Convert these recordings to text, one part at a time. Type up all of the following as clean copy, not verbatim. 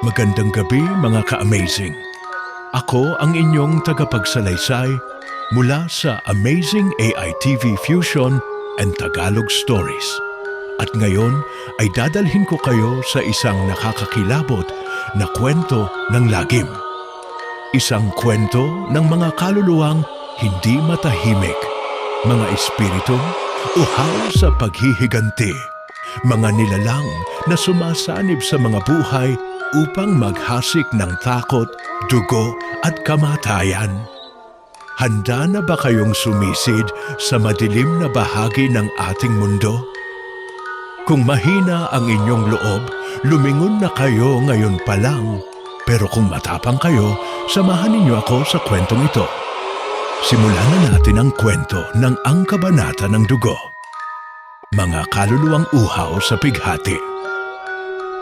Magandang gabi mga ka-amazing. Ako ang inyong tagapagsalaysay mula sa Amazing AI TV Fusion and Tagalog Stories. At ngayon ay dadalhin ko kayo sa isang nakakakilabot na kwento ng lagim. Isang kwento ng mga kaluluwang hindi matahimik, mga espiritong uhaw sa paghihiganti, mga nilalang na sumasanib sa mga buhay upang maghasik ng takot, dugo at kamatayan. Handa na ba kayong sumisid sa madilim na bahagi ng ating mundo? Kung mahina ang inyong loob, lumingon na kayo ngayon pa lang. Pero kung matapang kayo, samahan ninyo ako sa kwentong ito. Simulan na natin ang kwento ng Ang Kabanata ng Dugo. Mga kaluluwang uhaw sa pighati.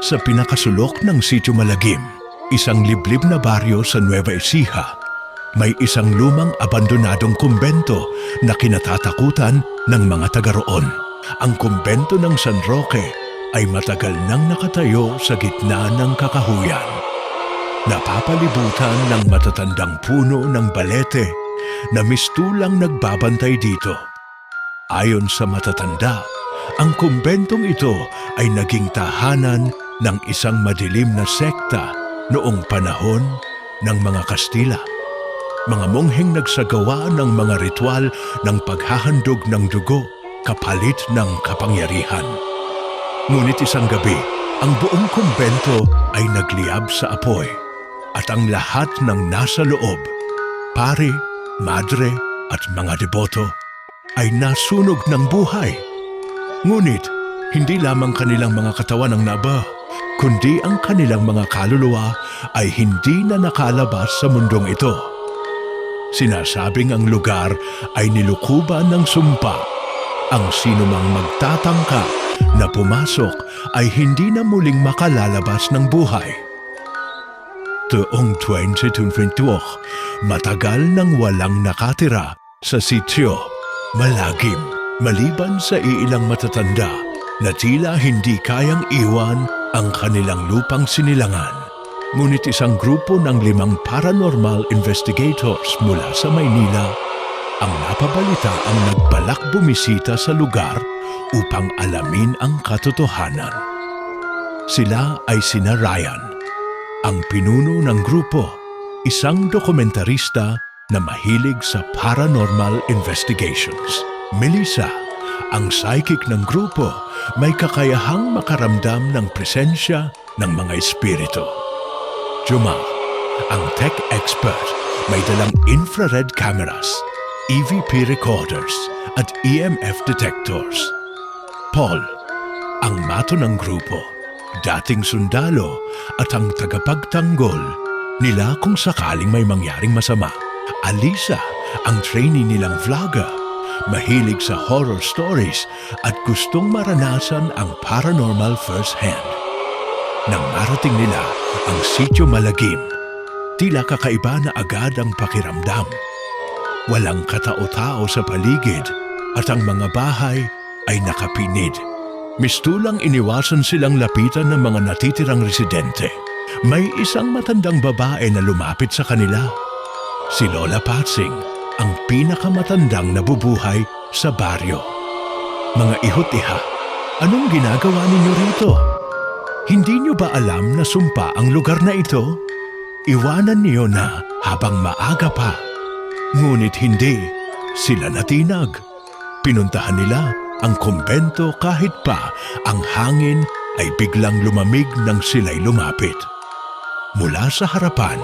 Sa pinakasulok ng Sitio Malagim, isang liblib na baryo sa Nueva Ecija, may isang lumang abandonadong kumbento na kinatatakutan ng mga taga roon. Ang kumbento ng San Roque ay matagal nang nakatayo sa gitna ng kakahuyan. Napapalibutan ng matatandang puno ng balete na mistulang nagbabantay dito. Ayon sa matatanda, ang kumbentong ito ay naging tahanan ng isang madilim na sekta noong panahon ng mga Kastila. Mga mongheng nagsagawa ng mga ritual ng paghahandog ng dugo kapalit ng kapangyarihan. Ngunit isang gabi, ang buong kumbento ay nagliyab sa apoy at ang lahat ng nasa loob, pare, madre at mga deboto, ay nasunog ng buhay. Ngunit, hindi lamang kanilang mga katawan ang naba, kundi ang kanilang mga kaluluwa ay hindi na nakalabas sa mundong ito. Sinasabing ang lugar ay nilukuban ng sumpa. Ang sinumang magtatangka na pumasok ay hindi na muling makalalabas ng buhay. Taong 2022, matagal nang walang nakatira sa Sitio Malagim, maliban sa iilang matatanda na tila hindi kayang iwan ang kanilang lupang sinilangan. Ngunit isang grupo ng 5 paranormal investigators mula sa Maynila ang napabalita ang nagbalak bumisita sa lugar upang alamin ang katotohanan. Sila ay sina Ryan, ang pinuno ng grupo, isang dokumentarista na mahilig sa paranormal investigations. Melissa, ang psychic ng grupo, may kakayahang makaramdam ng presensya ng mga espiritu. Juma, ang tech expert, may dalang infrared cameras, EVP recorders at EMF detectors. Paul, ang mato ng grupo, dating sundalo at ang tagapagtanggol nila kung sakaling may mangyaring masama. Alisa, ang trainee nilang vlogger, mahilig sa horror stories at gustong maranasan ang paranormal first-hand. Nang marating nila ang Sitio Malagim, tila kakaiba na agad ang pakiramdam. Walang katao-tao sa paligid at ang mga bahay ay nakapinid. Mistulang iniwasan silang lapitan ng mga natitirang residente. May isang matandang babae na lumapit sa kanila. Si Lola Patsing, ang pinakamatandang nabubuhay sa baryo. Mga ihot-iha, anong ginagawa ninyo rito? Hindi niyo ba alam na sumpa ang lugar na ito? Iwanan niyo na habang maaga pa. Ngunit hindi, sila natinag. Pinuntahan nila ang kumbento kahit pa ang hangin ay biglang lumamig nang sila'y lumapit. Mula sa harapan,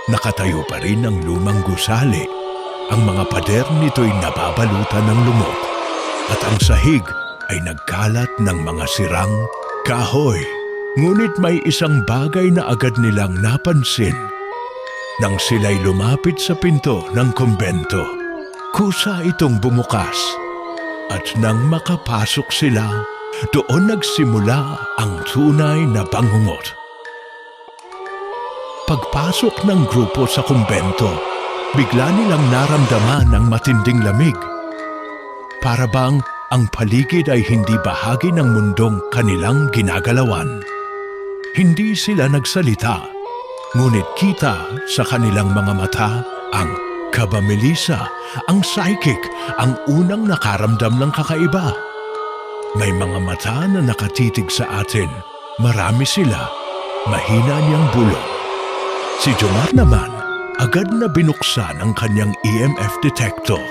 nakatayo pa rin ang lumang gusali. Ang mga pader nito'y nababalutan ng lumot at ang sahig ay nagkalat ng mga sirang kahoy. Ngunit may isang bagay na agad nilang napansin. Nang sila'y lumapit sa pinto ng kumbento, kusa itong bumukas. At nang makapasok sila, doon nagsimula ang tunay na bangungot. Pagpasok ng grupo sa kumbento, bigla nilang naramdaman ang matinding lamig. Para bang ang paligid ay hindi bahagi ng mundong kanilang ginagalawan. Hindi sila nagsalita, ngunit kita sa kanilang mga mata ang kabamilisa, ang psychic, ang unang nakaramdam ng kakaiba. May mga mata na nakatitig sa atin. Marami sila. Mahina niyang bulong. Si Jomar naman, agad na binuksan ang kanyang EMF detector.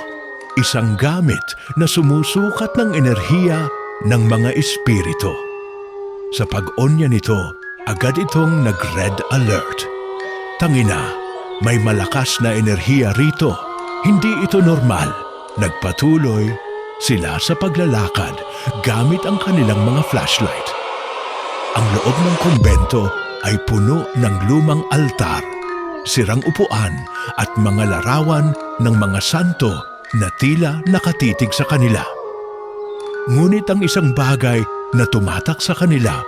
Isang gamit na sumusukat ng enerhiya ng mga espiritu. Sa pag-on niya nito, agad itong nag-red alert. Tangina, may malakas na enerhiya rito. Hindi ito normal. Nagpatuloy sila sa paglalakad gamit ang kanilang mga flashlight. Ang loob ng kumbento ay puno ng lumang altar, sirang upuan at mga larawan ng mga santo na tila nakatitig sa kanila. Ngunit ang isang bagay na tumatak sa kanila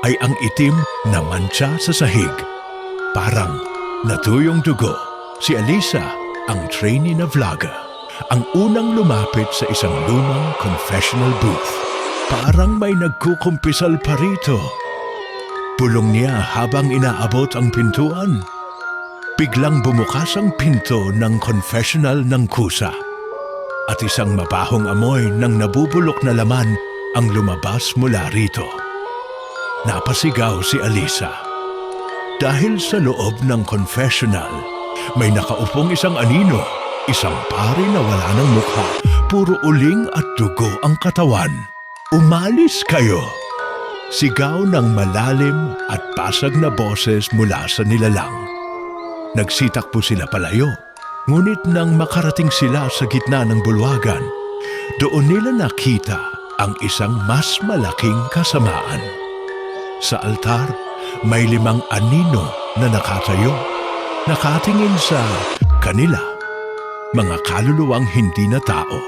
ay ang itim na mantsa sa sahig. Parang natuyong dugo. Si Alisa, ang trainee na vlogger, ang unang lumapit sa isang lumang confessional booth. Parang may nagkukumpisal pa rito. Bulong niya habang inaabot ang pintuan. Biglang bumukas ang pinto ng confessional ng kusa. At isang mabahong amoy ng nabubulok na laman ang lumabas mula rito. Napasigaw si Alisa. Dahil sa loob ng confessional, may nakaupong isang anino, isang pari na wala ng mukha, puro uling at dugo ang katawan. Umalis kayo! Sigaw ng malalim at basag na boses mula sa nilalang. Nagsitakbo sila palayo, ngunit nang makarating sila sa gitna ng bulwagan, doon nila nakita ang isang mas malaking kasamaan. Sa altar, may 5 anino na nakatayo, nakatingin sa kanila. Mga kaluluwang hindi na tao.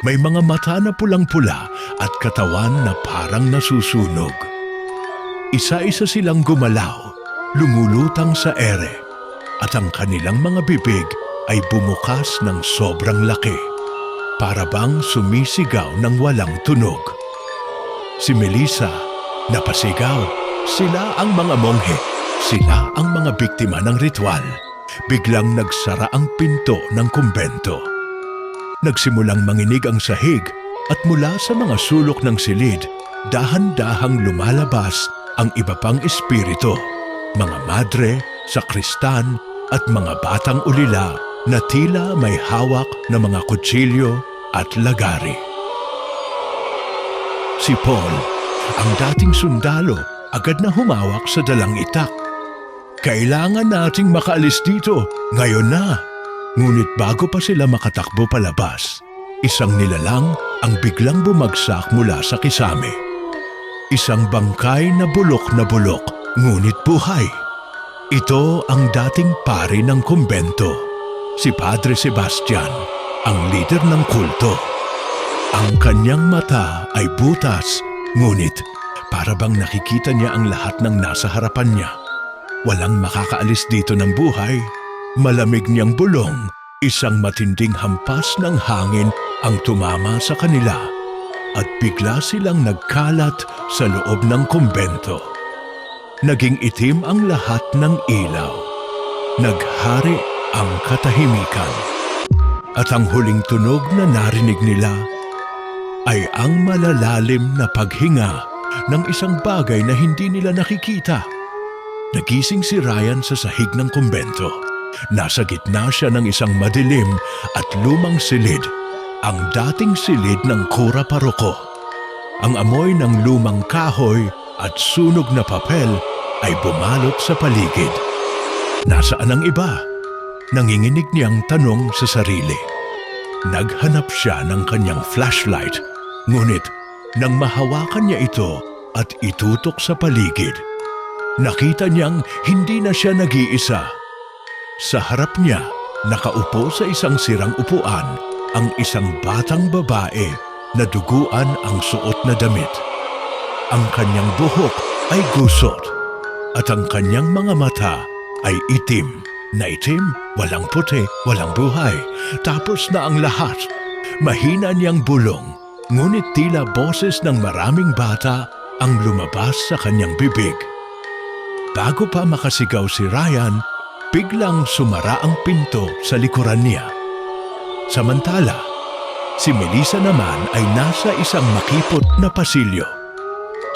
May mga mata na pulang-pula at katawan na parang nasusunog. Isa-isa silang gumalaw, lumulutang sa ere, at ang kanilang mga bibig ay bumukas ng sobrang laki, para bang sumisigaw ng walang tunog. Si Melissa, napasigaw. Sila ang mga monghe, sila ang mga biktima ng ritual. Biglang nagsara ang pinto ng kumbento. Nagsimulang manginig ang sahig at mula sa mga sulok ng silid, dahan-dahang lumalabas ang iba pang espiritu, mga madre, sakristan at mga batang ulila na tila may hawak na mga kutsilyo at lagari. Si Paul, ang dating sundalo, agad na humawak sa dalang itak. Kailangan nating makaalis dito, ngayon na. Ngunit bago pa sila makatakbo palabas, isang nilalang ang biglang bumagsak mula sa kisame. Isang bangkay na bulok, ngunit buhay. Ito ang dating pari ng kumbento, si Padre Sebastian, ang leader ng kulto. Ang kanyang mata ay butas, ngunit para bang nakikita niya ang lahat ng nasa harapan niya. Walang makakaalis dito ng buhay. Malamig niyang bulong, isang matinding hampas ng hangin ang tumama sa kanila at bigla silang nagkalat sa loob ng kumbento. Naging itim ang lahat ng ilaw. Naghari ang katahimikan. At ang huling tunog na narinig nila ay ang malalalim na paghinga ng isang bagay na hindi nila nakikita. Nagising si Ryan sa sahig ng kumbento. Nasa gitna siya ng isang madilim at lumang silid, ang dating silid ng Kura Paroko. Ang amoy ng lumang kahoy at sunog na papel ay bumalot sa paligid. Nasaan ang iba? Nanginginig niyang tanong sa sarili. Naghanap siya ng kanyang flashlight, ngunit nang mahawakan niya ito at itutok sa paligid, nakita niyang hindi na siya nag-iisa. Sa harap niya, nakaupo sa isang sirang upuan, ang isang batang babae na duguan ang suot na damit. Ang kanyang buhok ay gusot at ang kanyang mga mata ay itim. Na itim, walang puti, walang buhay. Tapos na ang lahat. Mahina niyang bulong, ngunit tila boses ng maraming bata ang lumabas sa kanyang bibig. Bago pa makasigaw si Ryan, biglang sumara ang pinto sa likuran niya. Samantala, si Melissa naman ay nasa isang makipot na pasilyo.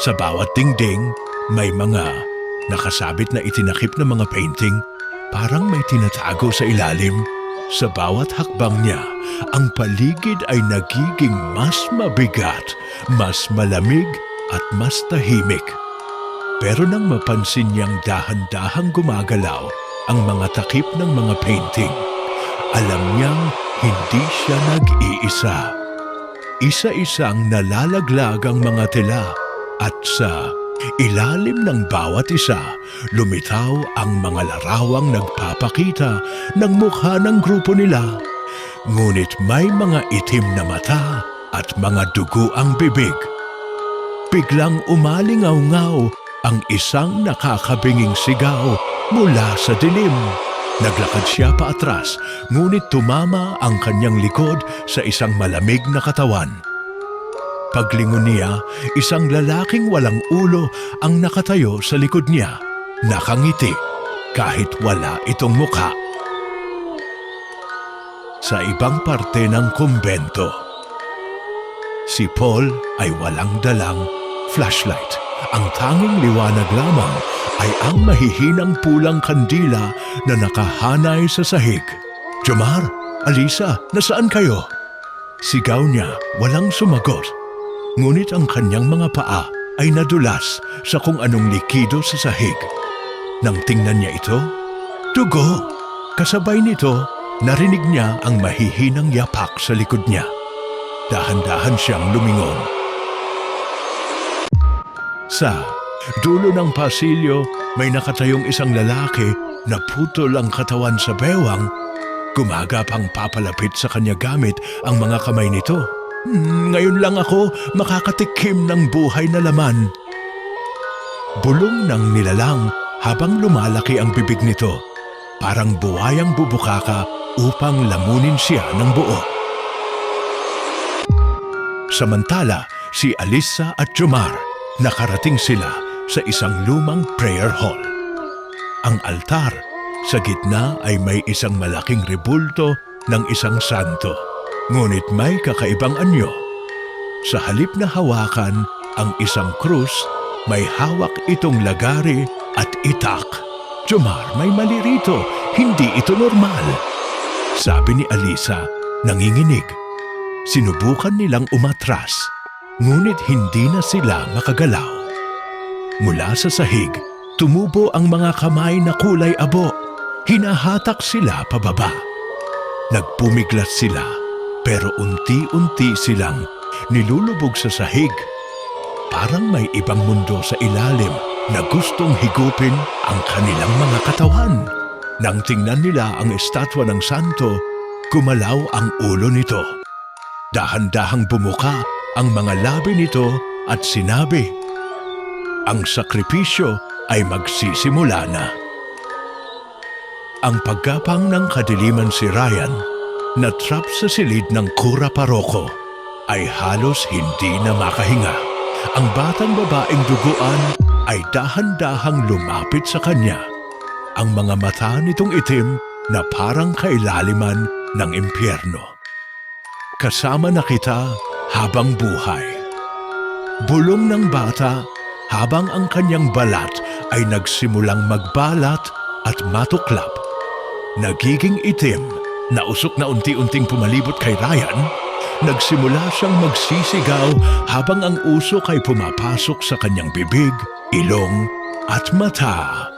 Sa bawat dingding, may mga nakasabit na itinakip na mga painting, parang may tinatago sa ilalim. Sa bawat hakbang niya, ang paligid ay nagiging mas mabigat, mas malamig at mas tahimik. Pero nang mapansin niyang dahan-dahang gumagalaw ang mga takip ng mga painting, alam niyang hindi siya nag-iisa. Isa-isang nalalaglag ang mga tela at sa ilalim ng bawat isa, lumitaw ang mga larawang nagpapakita ng mukha ng grupo nila. Ngunit may mga itim na mata at mga dugo ang bibig. Biglang umalingaw-ngaw ang isang nakakabinging sigaw mula sa dilim. Naglakad siya paatras, ngunit tumama ang kanyang likod sa isang malamig na katawan. Paglingon niya, isang lalaking walang ulo ang nakatayo sa likod niya, nakangiti kahit wala itong mukha. Sa ibang parte ng kumbento, si Paul ay walang dalang flashlight. Ang tanging liwanag lamang ay ang mahihinang pulang kandila na nakahanay sa sahig. "Jomar, Alisa, nasaan kayo?" Sigaw niya, walang sumagot. Ngunit ang kanyang mga paa ay nadulas sa kung anong likido sa sahig. Nang tingnan niya ito, dugo. Kasabay nito, narinig niya ang mahihinang yapak sa likod niya. Dahan-dahan siyang lumingon. Sa dulo ng pasilyo, may nakatayong isang lalaki na putol ang katawan sa bewang. Gumagapang papalapit sa kanya gamit ang mga kamay nito. Ngayon lang ako makakatikim ng buhay na laman." Bulong ng nilalang habang lumalaki ang bibig nito, parang buhayang bubukaka upang lamunin siya ng buo. Samantala, si Alisa at Jomar, nakarating sila sa isang lumang prayer hall. Ang altar, sa gitna ay may isang malaking rebulto ng isang santo. Ngunit may kakaibang anyo. Sa halip na hawakan ang isang krus, may hawak itong lagari at itak. "Jomar, may mali rito. Hindi ito normal," sabi ni Alisa, nanginginig. Sinubukan nilang umatras, ngunit hindi na sila makagalaw. Mula sa sahig, tumubo ang mga kamay na kulay abo. Hinahatak sila pababa. Nagpumiglas sila, pero unti-unti silang nilulubog sa sahig. Parang may ibang mundo sa ilalim na gustong higupin ang kanilang mga katawan. Nang tingnan nila ang estatwa ng santo, gumalaw ang ulo nito. Dahan-dahang bumuka ang mga labi nito at sinabi, "Ang sakripisyo ay magsisimula na." Ang paggapang ng kadiliman si Ryan, na trap sa silid ng kura paroko, ay halos hindi na makahinga. Ang batang babaeng duguan ay dahan-dahang lumapit sa kanya. Ang mga mata nitong itim na parang kailaliman ng impyerno. "Kasama na kita habang buhay." Bulong ng bata habang ang kanyang balat ay nagsimulang magbalat at matuklap. Nagiging itim, nausok na unti-unting pumalibot kay Ryan. Nagsimula siyang magsisigaw habang ang usok ay pumapasok sa kanyang bibig, ilong at mata.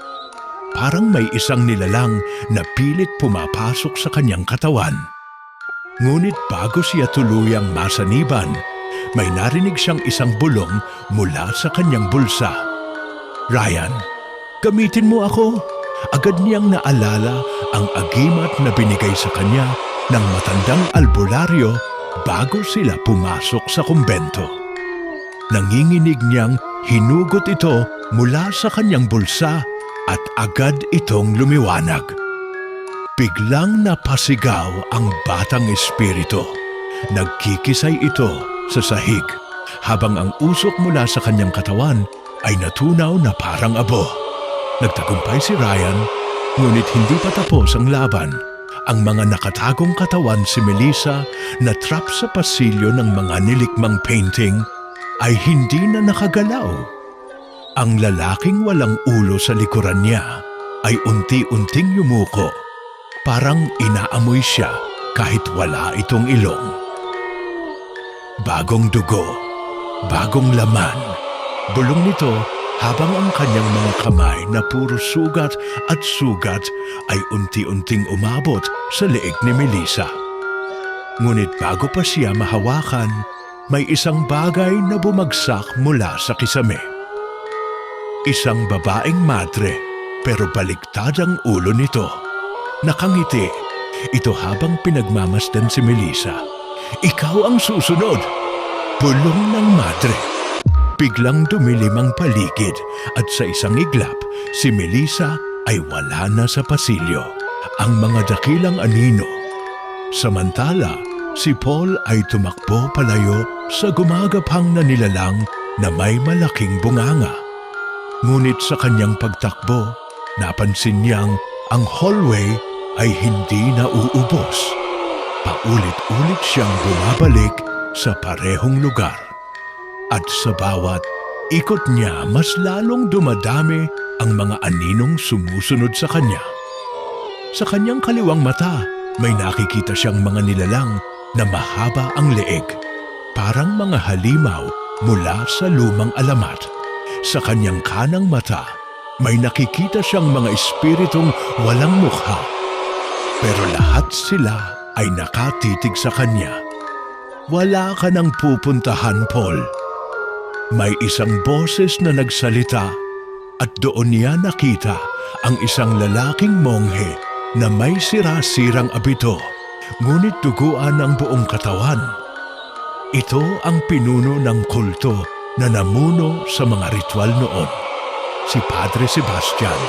Parang may isang nilalang na pilit pumapasok sa kanyang katawan. Ngunit bago siya tuluyang masaniban, may narinig siyang isang bulong mula sa kanyang bulsa. "Ryan, gamitin mo ako." Agad niyang naalala ang agimat na binigay sa kanya ng matandang albularyo bago sila pumasok sa kumbento. Nanginginig niyang hinugot ito mula sa kanyang bulsa at agad itong lumiwanag. Biglang napasigaw ang batang espiritu. Nagkikisay ito sa sahig habang ang usok mula sa kanyang katawan ay natunaw na parang abo. Nagtagumpay si Ryan, ngunit hindi pa tapos ang laban. Ang mga nakatagong katawan si Melissa na trap sa pasilyo ng mga nilikmang painting ay hindi na nakagalaw. Ang lalaking walang ulo sa likuran niya ay unti-unting yumuko. Parang inaamoy siya kahit wala itong ilong. Bagong dugo, bagong laman. Bulong nito habang ang kanyang mga kamay na puro sugat at sugat ay unti-unting umabot sa leeg ni Melissa. Ngunit bago pa siya mahawakan, may isang bagay na bumagsak mula sa kisame. Isang babaeng madre, pero baliktad ang ulo nito. Nakangiti, ito habang pinagmamasdan si Melissa. Ikaw ang susunod! Bulong ng madre. Biglang dumilim ang paligid at sa isang iglap, si Melissa ay wala na sa pasilyo. Ang mga dakilang anino. Samantala, si Paul ay tumakbo palayo sa gumagapang na nilalang na may malaking bunganga. Ngunit sa kanyang pagtakbo, napansin niyang ang hallway ay hindi nauubos. Paulit-ulit siyang bumabalik sa parehong lugar. At sa bawat ikot niya, mas lalong dumadami ang mga aninong sumusunod sa kanya. Sa kanyang kaliwang mata, may nakikita siyang mga nilalang na mahaba ang leeg, parang mga halimaw mula sa lumang alamat. Sa kanyang kanang mata, may nakikita siyang mga espiritong walang mukha. Pero lahat sila ay nakatitig sa kanya. Wala ka nang pupuntahan, Paul. May isang boses na nagsalita at doon niya nakita ang isang lalaking monghe na may sira-sirang abito, ngunit duguan ang buong katawan. Ito ang pinuno ng kulto na namuno sa mga ritual noon, si Padre Sebastian.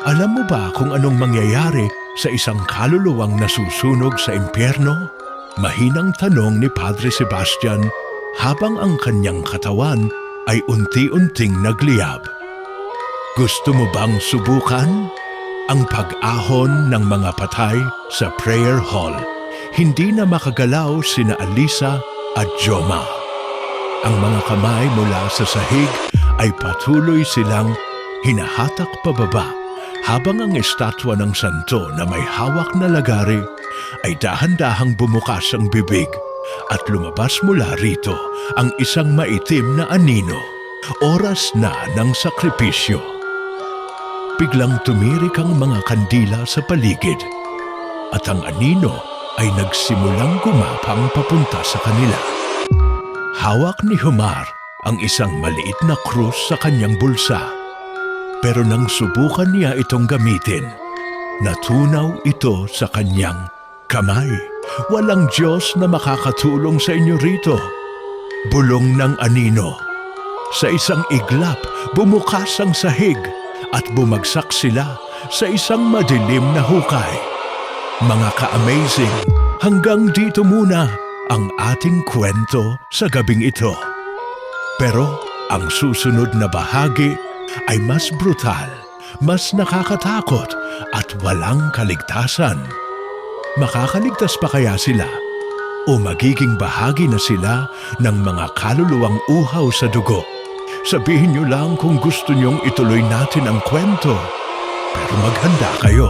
Alam mo ba kung anong mangyayari sa isang kaluluwang nasusunog sa impyerno? Mahinang tanong ni Padre Sebastian habang ang kanyang katawan ay unti-unting nagliyab. Gusto mo bang subukan? Ang pag-ahon ng mga patay sa prayer hall. Hindi na makagalaw sina Alisa at Joma. Ang mga kamay mula sa sahig ay patuloy silang hinahatak pababa habang ang estatwa ng santo na may hawak na lagari ay dahan-dahang bumukas ang bibig at lumabas mula rito ang isang maitim na anino. Oras na ng sakripisyo. Biglang tumirik ang mga kandila sa paligid at ang anino ay nagsimulang gumapang papunta sa kanila. Hawak ni Humar ang isang maliit na krus sa kanyang bulsa. Pero nang subukan niya itong gamitin, natunaw ito sa kanyang kamay. Walang Diyos na makakatulong sa inyo rito. Bulong ng anino. Sa isang iglap, bumukas ang sahig at bumagsak sila sa isang madilim na hukay. Mga ka-amazing, hanggang dito muna ang ating kwento sa gabing ito. Pero ang susunod na bahagi ay mas brutal, mas nakakatakot at walang kaligtasan. Makakaligtas pa kaya sila? O magiging bahagi na sila ng mga kaluluwang uhaw sa dugo? Sabihin niyo lang kung gusto niyong ituloy natin ang kwento. Pero maghanda kayo.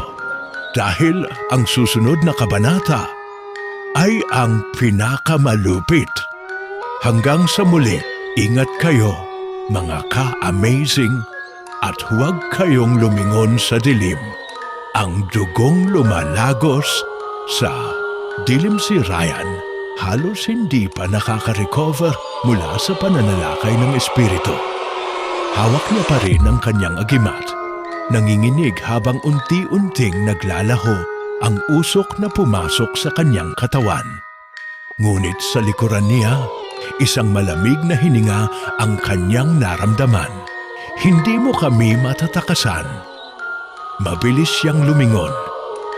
Dahil ang susunod na kabanata ay ang pinakamalupit. Hanggang sa muli, ingat kayo, mga ka-amazing, at huwag kayong lumingon sa dilim. Ang dugong lumalagos sa dilim si Ryan, halos hindi pa nakaka-recover mula sa pananalakay ng espiritu. Hawak niya pa rin ang kanyang agimat. Nanginginig habang unti-unting naglalaho ang usok na pumasok sa kanyang katawan. Ngunit sa likuran niya, isang malamig na hininga ang kanyang naramdaman. Hindi mo kami matatakasan. Mabilis siyang lumingon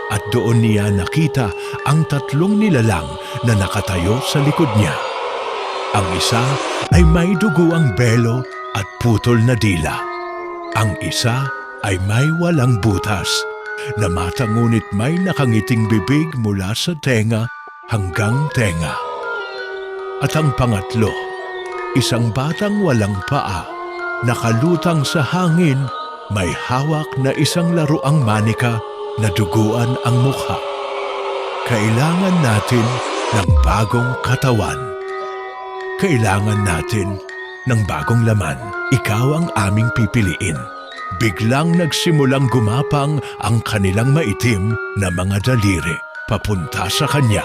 at doon niya nakita ang tatlong nilalang na nakatayo sa likod niya. Ang isa ay may dugo ang belo at putol na dila. Ang isa ay may walang butas na mata ngunit may nakangiting bibig mula sa tenga hanggang tenga. At ang pangatlo, isang batang walang paa, nakalutang sa hangin, may hawak na isang laruang manika na duguan ang mukha. Kailangan natin ng bagong katawan. Kailangan natin ng bagong laman. Ikaw ang aming pipiliin. Biglang nagsimulang gumapang ang kanilang maitim na mga daliri papunta sa kanya.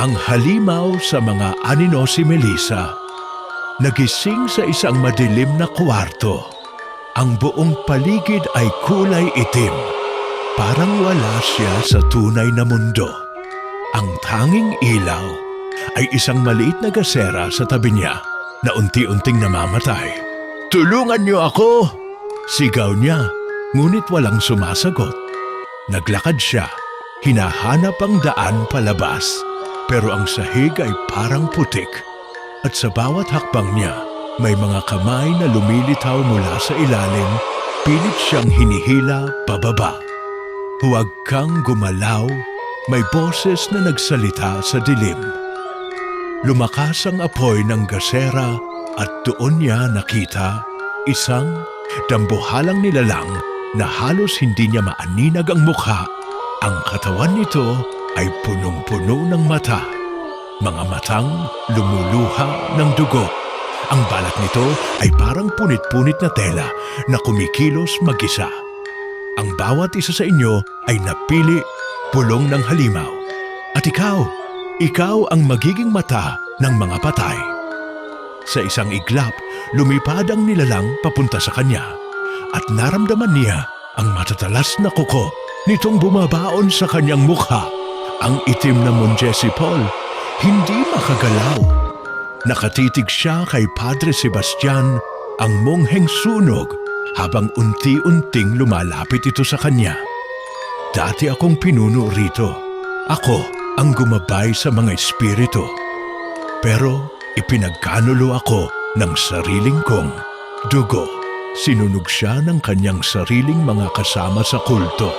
Ang halimaw sa mga anino si Melissa. Nagising sa isang madilim na kwarto. Ang buong paligid ay kulay itim. Parang wala siya sa tunay na mundo. Ang tanging ilaw ay isang maliit na gasera sa tabi niya na unti-unting namamatay. "Tulungan niyo ako!" Sigaw niya, ngunit walang sumasagot. Naglakad siya, hinahanap ang daan palabas, pero ang sahig ay parang putik. At sa bawat hakbang niya, may mga kamay na lumilitaw mula sa ilalim, pilit siyang hinihila pababa. "Huwag kang gumalaw," may boses na nagsalita sa dilim. Lumakas ang apoy ng gasera at doon niya nakita isang dambuhalang nilalang na halos hindi niya maaninag ang mukha. Ang katawan nito ay punong-puno ng mata. Mga matang lumuluha ng dugo. Ang balat nito ay parang punit-punit na tela na kumikilos mag-isa. Ang bawat isa sa inyo ay napili pulong ng halimaw. At ikaw ang magiging mata ng mga patay. Sa isang iglap, lumipad ang nilalang papunta sa kanya at naramdaman niya ang matatalas na kuko nitong bumabaon sa kanyang mukha. Ang itim na Monje si Paul hindi makagalaw. Nakatitig siya kay Padre Sebastian, ang mongheng sunog, habang unti-unting lumalapit ito sa kanya. "Dati akong pinuno rito. Ako ang gumabay sa mga espiritu. Pero ipinagkanulo ako ng sariling kong dugo." Sinunog siya ng kanyang sariling mga kasama sa kulto.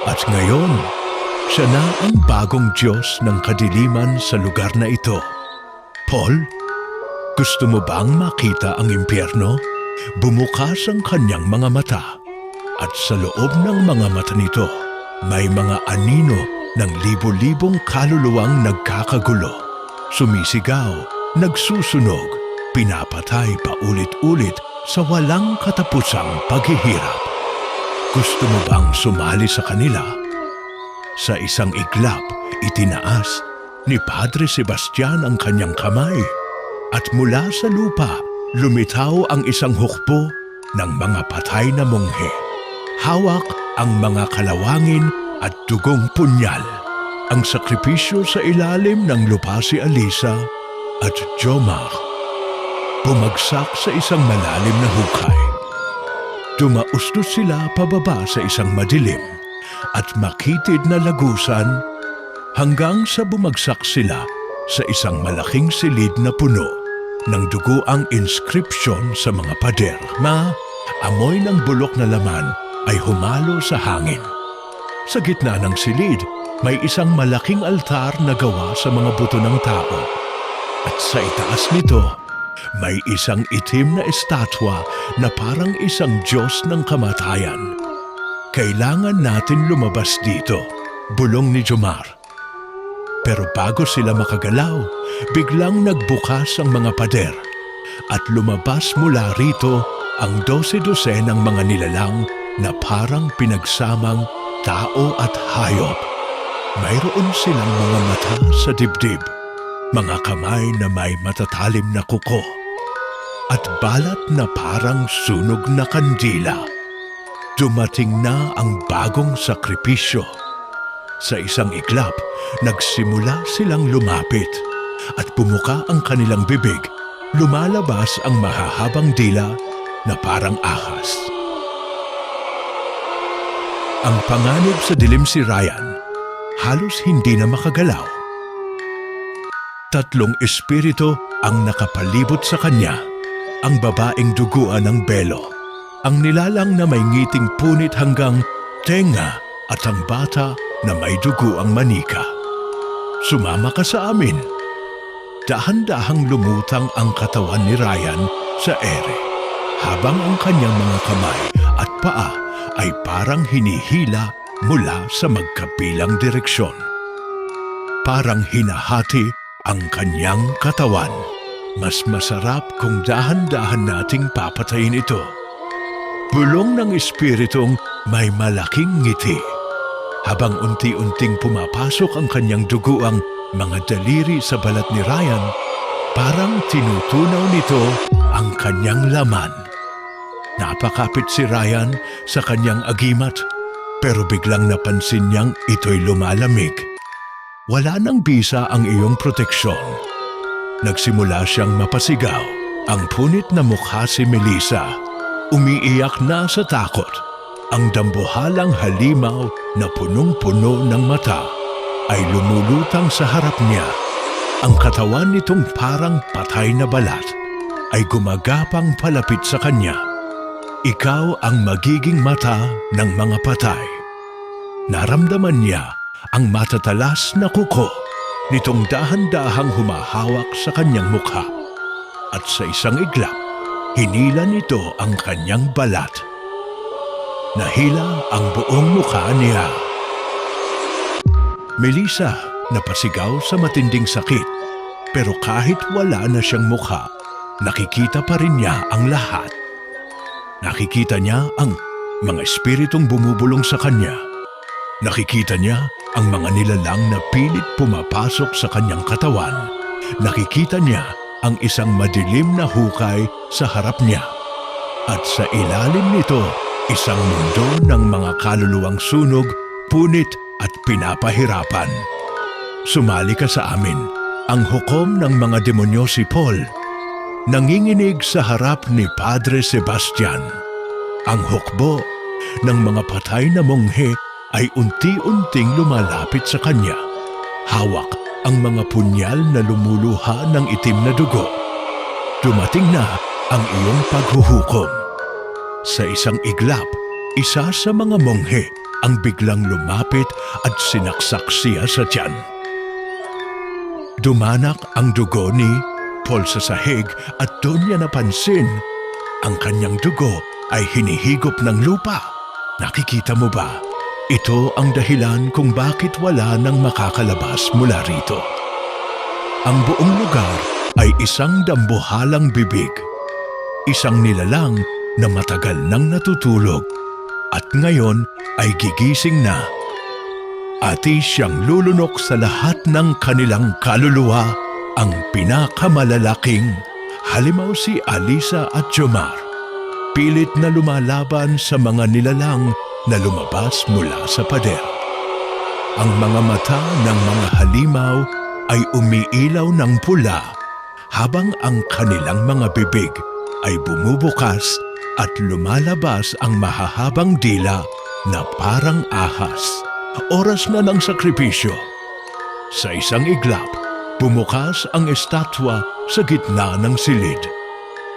At ngayon, siya na ang bagong Diyos ng kadiliman sa lugar na ito. "Paul, gusto mo bang makita ang impyerno?" Bumukas ang kanyang mga mata. At sa loob ng mga mata nito, may mga anino ng libo-libong kaluluwang nagkakagulo. Sumisigaw, nagsusunog, pinapatay paulit-ulit sa walang katapusang paghihirap. Gusto mo bang sumali sa kanila? Sa isang iglap, itinaas ni Padre Sebastian ang kanyang kamay at mula sa lupa, lumitaw ang isang hukbo ng mga patay na monghe. Hawak ang mga kalawangin at dugong punyal. Ang sakripisyo sa ilalim ng lupa si Alisa at Jomar. Bumagsak sa isang malalim na hukay. Dumaustos sila pababa sa isang madilim at makitid na lagusan hanggang sa bumagsak sila sa isang malaking silid na puno ng dugo. Ang inscription sa mga pader. Amoy ng bulok na laman ay humalo sa hangin. Sa gitna ng silid, may isang malaking altar na gawa sa mga buto ng tao. At sa itaas nito, may isang itim na estatwa na parang isang Diyos ng kamatayan. "Kailangan natin lumabas dito," bulong ni Jomar. Pero bago sila makagalaw, biglang nagbukas ang mga pader at lumabas mula rito ang 12 ng mga nilalang na parang pinagsamang tao at hayop. Mayroon silang mga mata sa dibdib, mga kamay na may matatalim na kuko, at balat na parang sunog na kandila. Dumating na ang bagong sakripisyo. Sa isang iglap, nagsimula silang lumapit at bumuka ang kanilang bibig. Lumalabas ang mahahabang dila na parang ahas. Ang panganib sa dilim si Ryan, halos hindi na makagalaw. 3 espiritu ang nakapalibot sa kanya, ang babaeng duguan ng belo, ang nilalang na may ngiting punit hanggang tenga at ang bata na may dugo ang manika. Sumama ka sa amin. Dahan-dahang lumutang ang katawan ni Ryan sa ere, habang ang kanyang mga kamay at paa ay parang hinihila mula sa magkabilang direksyon. Parang hinahati ang kanyang katawan. Mas masarap kung dahan-dahan nating papatayin ito. Bulong ng espiritong may malaking ngiti. Habang unti-unting pumapasok ang kanyang duguang mga daliri sa balat ni Ryan, parang tinutunaw nito ang kanyang laman. Napakapit si Ryan sa kanyang agimat, pero biglang napansin niyang ito'y lumalamig. Wala nang bisa ang iyong proteksyon. Nagsimula siyang mapasigaw. Ang punit na mukha si Melissa, umiiyak na sa takot. Ang dambuhalang halimaw na punong-puno ng mata ay lumulutang sa harap niya. Ang katawan nitong parang patay na balat ay gumagapang palapit sa kanya. Ikaw ang magiging mata ng mga patay. Naramdaman niya ang matatalas na kuko nitong dahan-dahang humahawak sa kanyang mukha. At sa isang iglap, hinila nito ang kanyang balat. Nahila ang buong mukha niya. Melissa napasigaw sa matinding sakit, pero kahit wala na siyang mukha, nakikita pa rin niya ang lahat. Nakikita niya ang mga espiritong bumubulong sa kanya. Nakikita niya ang mga nilalang na pilit pumapasok sa kanyang katawan. Nakikita niya ang isang madilim na hukay sa harap niya. At sa ilalim nito, isang mundo ng mga kaluluwang sunog, punit at pinapahirapan. Sumali ka sa amin. Ang hukom ng mga demonyo si Paul, nanginginig sa harap ni Padre Sebastian. Ang hukbo ng mga patay na monghe ay unti-unting lumalapit sa kanya. Hawak ang mga punyal na lumuluha ng itim na dugo. Dumating na ang iyong paghuhukom. Sa isang iglap, isa sa mga monghe ang biglang lumapit at sinaksak siya sa tiyan. Dumanak ang dugo ni Paul sa sahig at doon niya napansin ang kanyang dugo ay hinihigop ng lupa. Nakikita mo ba? Ito ang dahilan kung bakit wala nang makakalabas mula rito. Ang buong lugar ay isang dambuhalang bibig. Isang nilalang na matagal nang natutulog at ngayon ay gigising na. Ati siyang lulunok sa lahat ng kanilang kaluluwa, ang pinakamalalaking halimaw si Alisa at Jomar. Pilit na lumalaban sa mga nilalang na lumabas mula sa pader. Ang mga mata ng mga halimaw ay umiilaw ng pula habang ang kanilang mga bibig ay bumubukas at lumalabas ang mahahabang dila na parang ahas. Oras na ng sakripisyo. Sa isang iglap, bumukas ang estatwa sa gitna ng silid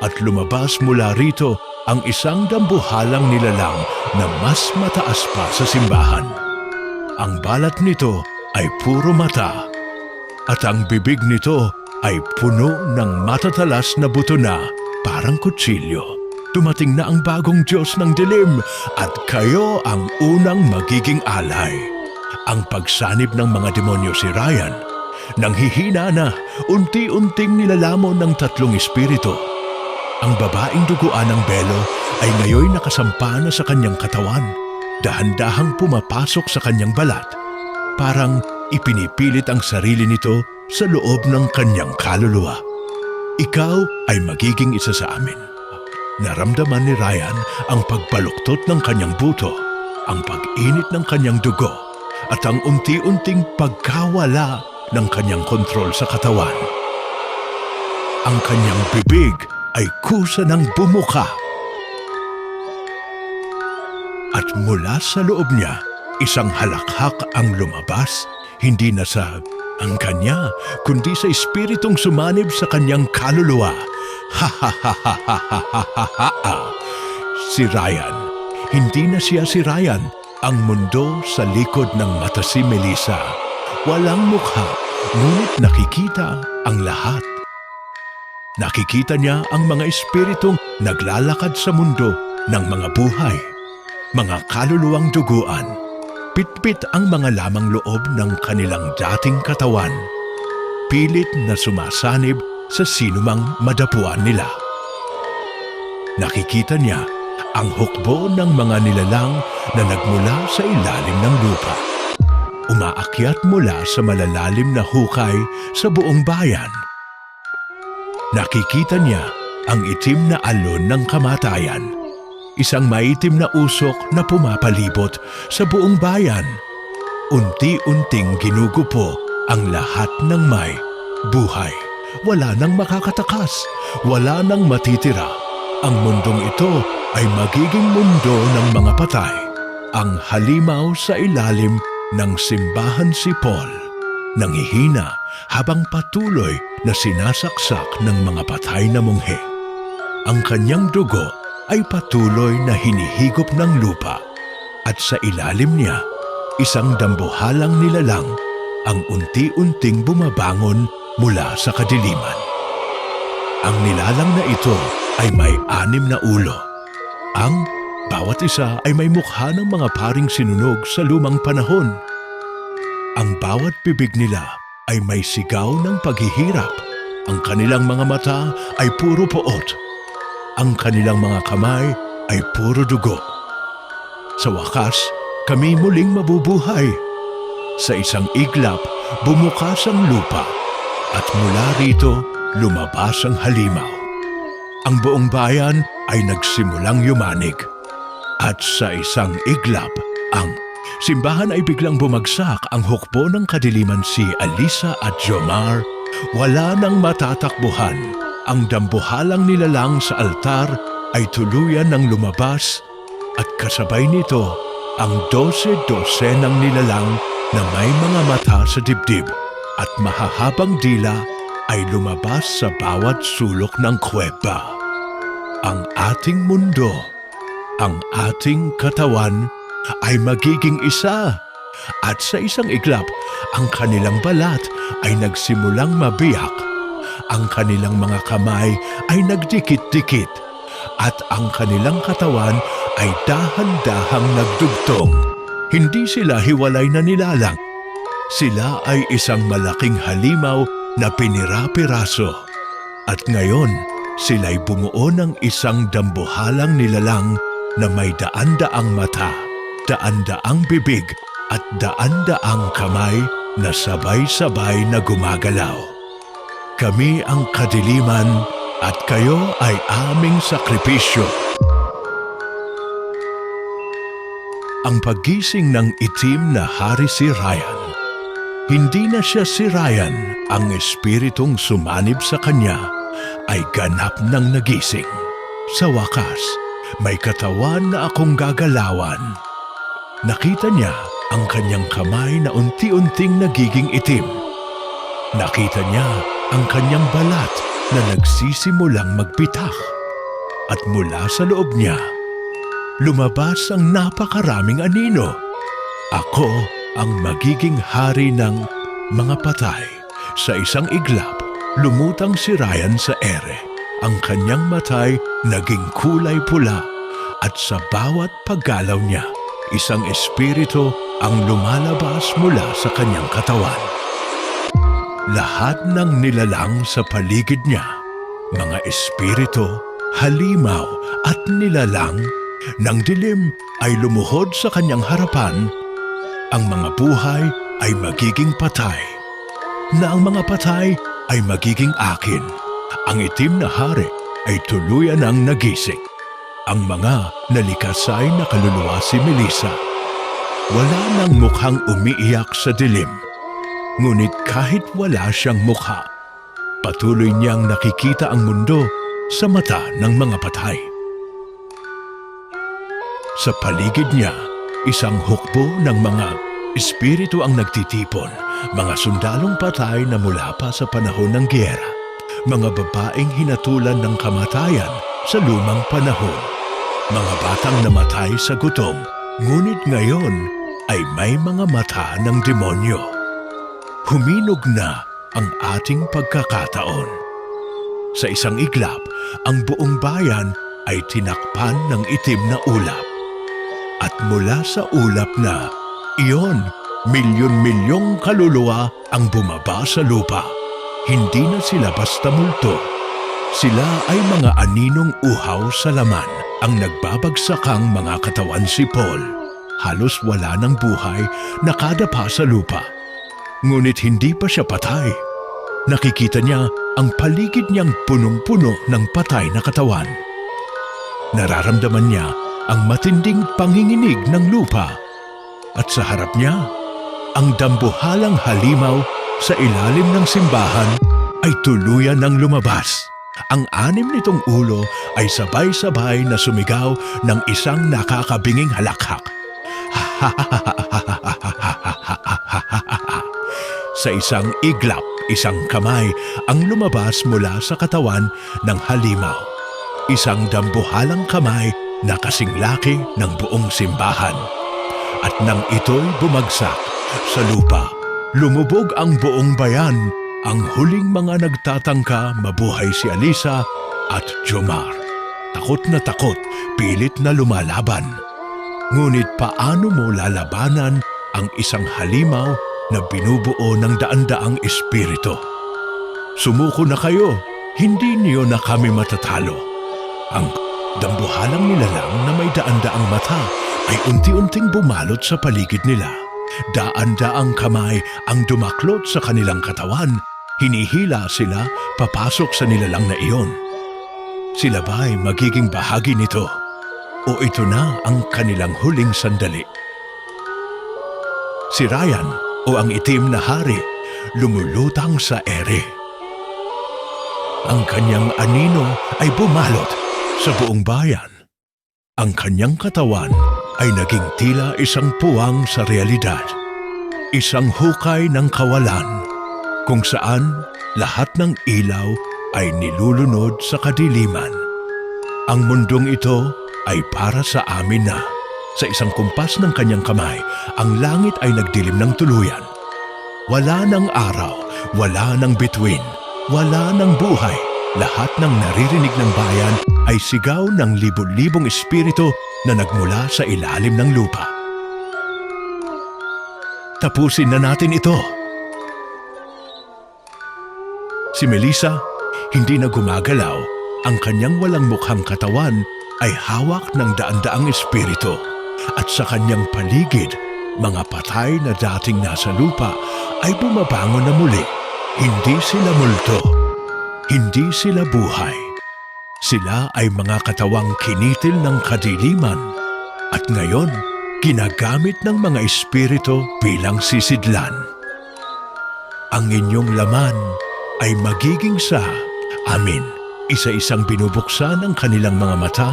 at lumabas mula rito ang isang dambuhalang nilalang na mas mataas pa sa simbahan. Ang balat nito ay puro mata at ang bibig nito ay puno ng matatalas na buto na parang kutsilyo. Dumating na ang bagong Diyos ng dilim at kayo ang unang magiging alay. Ang pagsanib ng mga demonyo si Ryan, nanghihina na, unti-unting nilalamon ng tatlong espiritu. Ang babaeng duguan ng belo ay ngayoy nakasampa na sa kanyang katawan, dahan-dahang pumapasok sa kanyang balat. Parang ipinipilit ang sarili nito sa loob ng kanyang kaluluwa. Ikaw ay magiging isa sa amin. Naramdaman ni Ryan ang pagbaluktot ng kanyang buto, ang pag-init ng kanyang dugo, at ang unti-unting pagkawala ng kanyang kontrol sa katawan. Ang kanyang bibig ay kusa ng bumuka. At mula sa loob niya, isang halakhak ang lumabas, hindi na sa ang kanya, kundi sa espiritong sumanib sa kanyang kaluluwa. Ha ha ha ha ha ha ha ha ha. si Ryan. Hindi na siya si Ryan. Ang mundo sa likod ng mata si Melissa. Walang mukha, ngunit nakikita ang lahat. Nakikita niya ang mga espiritong naglalakad sa mundo ng mga buhay, mga kaluluwang duguan. Pitpit ang mga lamang loob ng kanilang dating katawan. Pilit na sumasanib sa sinumang madapuan nila. Nakikita niya ang hukbo ng mga nilalang na nagmula sa ilalim ng lupa. Umaakyat mula sa malalalim na hukay sa buong bayan. Nakikita niya ang itim na alon ng kamatayan. Isang maitim na usok na pumapalibot sa buong bayan. Unti-unting ginugupo ang lahat ng may buhay. Wala nang makakatakas, wala nang matitira. Ang mundong ito ay magiging mundo ng mga patay. Ang halimaw sa ilalim ng simbahan si Paul, nanghihina habang patuloy na sinasaksak ng mga patay na munghe. Ang kanyang dugo ay patuloy na hinihigop ng lupa at sa ilalim niya, isang dambuhalang nilalang ang unti-unting bumabangon mula sa kadiliman. Ang nilalang na ito ay may 6 na ulo. Ang bawat isa ay may mukha ng mga paring sinunog sa lumang panahon. Ang bawat bibig nila ay may sigaw ng paghihirap. Ang kanilang mga mata ay puro poot. Ang kanilang mga kamay ay puro dugo. Sa wakas, kami muling mabubuhay. Sa isang iglap, bumukas ang lupa at mula rito, lumabas ang halimaw. Ang buong bayan ay nagsimulang yumanig. At sa isang iglap, ang simbahan ay biglang bumagsak. Ang hukbo ng kadiliman si Alisa at Jomar. Wala nang matatakbuhan. Ang dambuhalang nilalang sa altar ay tuluyan ng lumabas at kasabay nito ang 12 ng nilalang na may mga mata sa dibdib at mahahabang dila ay lumabas sa bawat sulok ng kuweba. Ang ating mundo, ang ating katawan ay magiging isa at sa isang iglap ang kanilang balat ay nagsimulang mabiyak. Ang kanilang mga kamay ay nagdikit-dikit at ang kanilang katawan ay dahan-dahang nagdugtong. Hindi sila hiwalay na nilalang. Sila ay isang malaking halimaw na pinira-piraso. At ngayon, sila'y bumuo ng isang dambuhalang nilalang na may daan-daang mata, daan-daang bibig at daan-daang kamay na sabay-sabay na gumagalaw. Kami ang kadiliman at kayo ay aming sakripisyo. Ang paggising ng itim na hari si Ryan. Hindi na siya si Ryan. Ang espiritong sumanib sa kanya ay ganap ng nagising. Sa wakas, may katawan na akong gagalawan. Nakita niya ang kanyang kamay na unti-unting nagiging itim. Nakita niya ang kanyang balat na nagsisimulang magpitak. At mula sa loob niya, lumabas ang napakaraming anino. Ako ang magiging hari ng mga patay. Sa isang iglap, lumutang si Ryan sa ere. Ang kanyang matay naging kulay pula at sa bawat paggalaw niya, isang espiritu ang lumalabas mula sa kanyang katawan. Lahat ng nilalang sa paligid niya, mga espiritu, halimaw at nilalang ng dilim ay lumuhod sa kanyang harapan. Ang mga buhay ay magiging patay, na ang mga patay ay magiging akin. Ang itim na hari ay tuluyan ng nagising. Ang mga nalikasay na kaluluwa si Melissa. Wala nang mukhang umiiyak sa dilim. Ngunit kahit wala siyang mukha, patuloy niyang nakikita ang mundo sa mata ng mga patay. Sa paligid niya, isang hukbo ng mga espiritu ang nagtitipon, mga sundalong patay na mula pa sa panahon ng giyera, mga babaeng hinatulan ng kamatayan sa lumang panahon. mga batang namatay sa gutom, ngunit ngayon ay may mga mata ng demonyo. Huminog na ang ating pagkakataon. Sa isang iglap, ang buong bayan ay tinakpan ng itim na ulap. At mula sa ulap na iyon, milyon-milyong kaluluwa ang bumaba sa lupa. Hindi na sila basta multo. Sila ay mga aninong uhaw sa laman. Ang nagbabagsakang mga katawan si Paul. Halos wala ng buhay, nakadapa sa lupa. Ngunit hindi pa siya patay. Nakikita niya ang paligid niyang punong-puno ng patay na katawan. Nararamdaman niya ang matinding panginginig ng lupa. At sa harap niya, ang dambuhalang halimaw sa ilalim ng simbahan ay tuluyan ng lumabas. Ang 6 nitong ulo ay sabay-sabay na sumigaw ng isang nakakabinging halakhak. Sa isang iglap, isang kamay ang lumabas mula sa katawan ng halimaw. Isang dambuhalang kamay na kasing laki ng buong simbahan. At nang ito'y bumagsak sa lupa, lumubog ang buong bayan. Ang huling mga nagtatangka mabuhay si Alisa at Jomar. Takot na takot, pilit na lumalaban. Ngunit paano mo lalabanan ang isang halimaw na binubuo ng daan-daang espiritu? Sumuko na kayo, hindi niyo na kami matatalo. Ang dambuhalang nilalang na may daan-daang mata ay unti-unting bumalot sa paligid nila. Daan-daang kamay ang dumaklot sa kanilang katawan. Hinihila sila papasok sa nilalang na iyon. Sila ba'y magiging bahagi nito? O ito na ang kanilang huling sandali? Si Ryan o ang itim na hari lumulutang sa ere. Ang kanyang anino ay bumalot sa buong bayan. Ang kanyang katawan ay naging tila isang puwang sa realidad. Isang hukay ng kawalan kung saan lahat ng ilaw ay nilulunod sa kadiliman. Ang mundong ito ay para sa amin na. Sa isang kumpas ng kanyang kamay, ang langit ay nagdilim ng tuluyan. Wala ng araw, wala ng bituin, wala ng buhay. Lahat ng naririnig ng bayan ay sigaw ng libo-libong espiritu na nagmula sa ilalim ng lupa. Tapusin na natin ito. Si Melissa, hindi na gumagalaw. Ang kanyang walang mukhang katawan ay hawak ng daan-daang espiritu. At sa kanyang paligid, mga patay na dating nasa lupa ay bumabangon na muli. Hindi sila multo. Hindi sila buhay. Sila ay mga katawang kinitil ng kadiliman. At ngayon, ginagamit ng mga espiritu bilang sisidlan. Ang inyong laman ay magiging sa amin. Isa-isang binubuksan ang kanilang mga mata.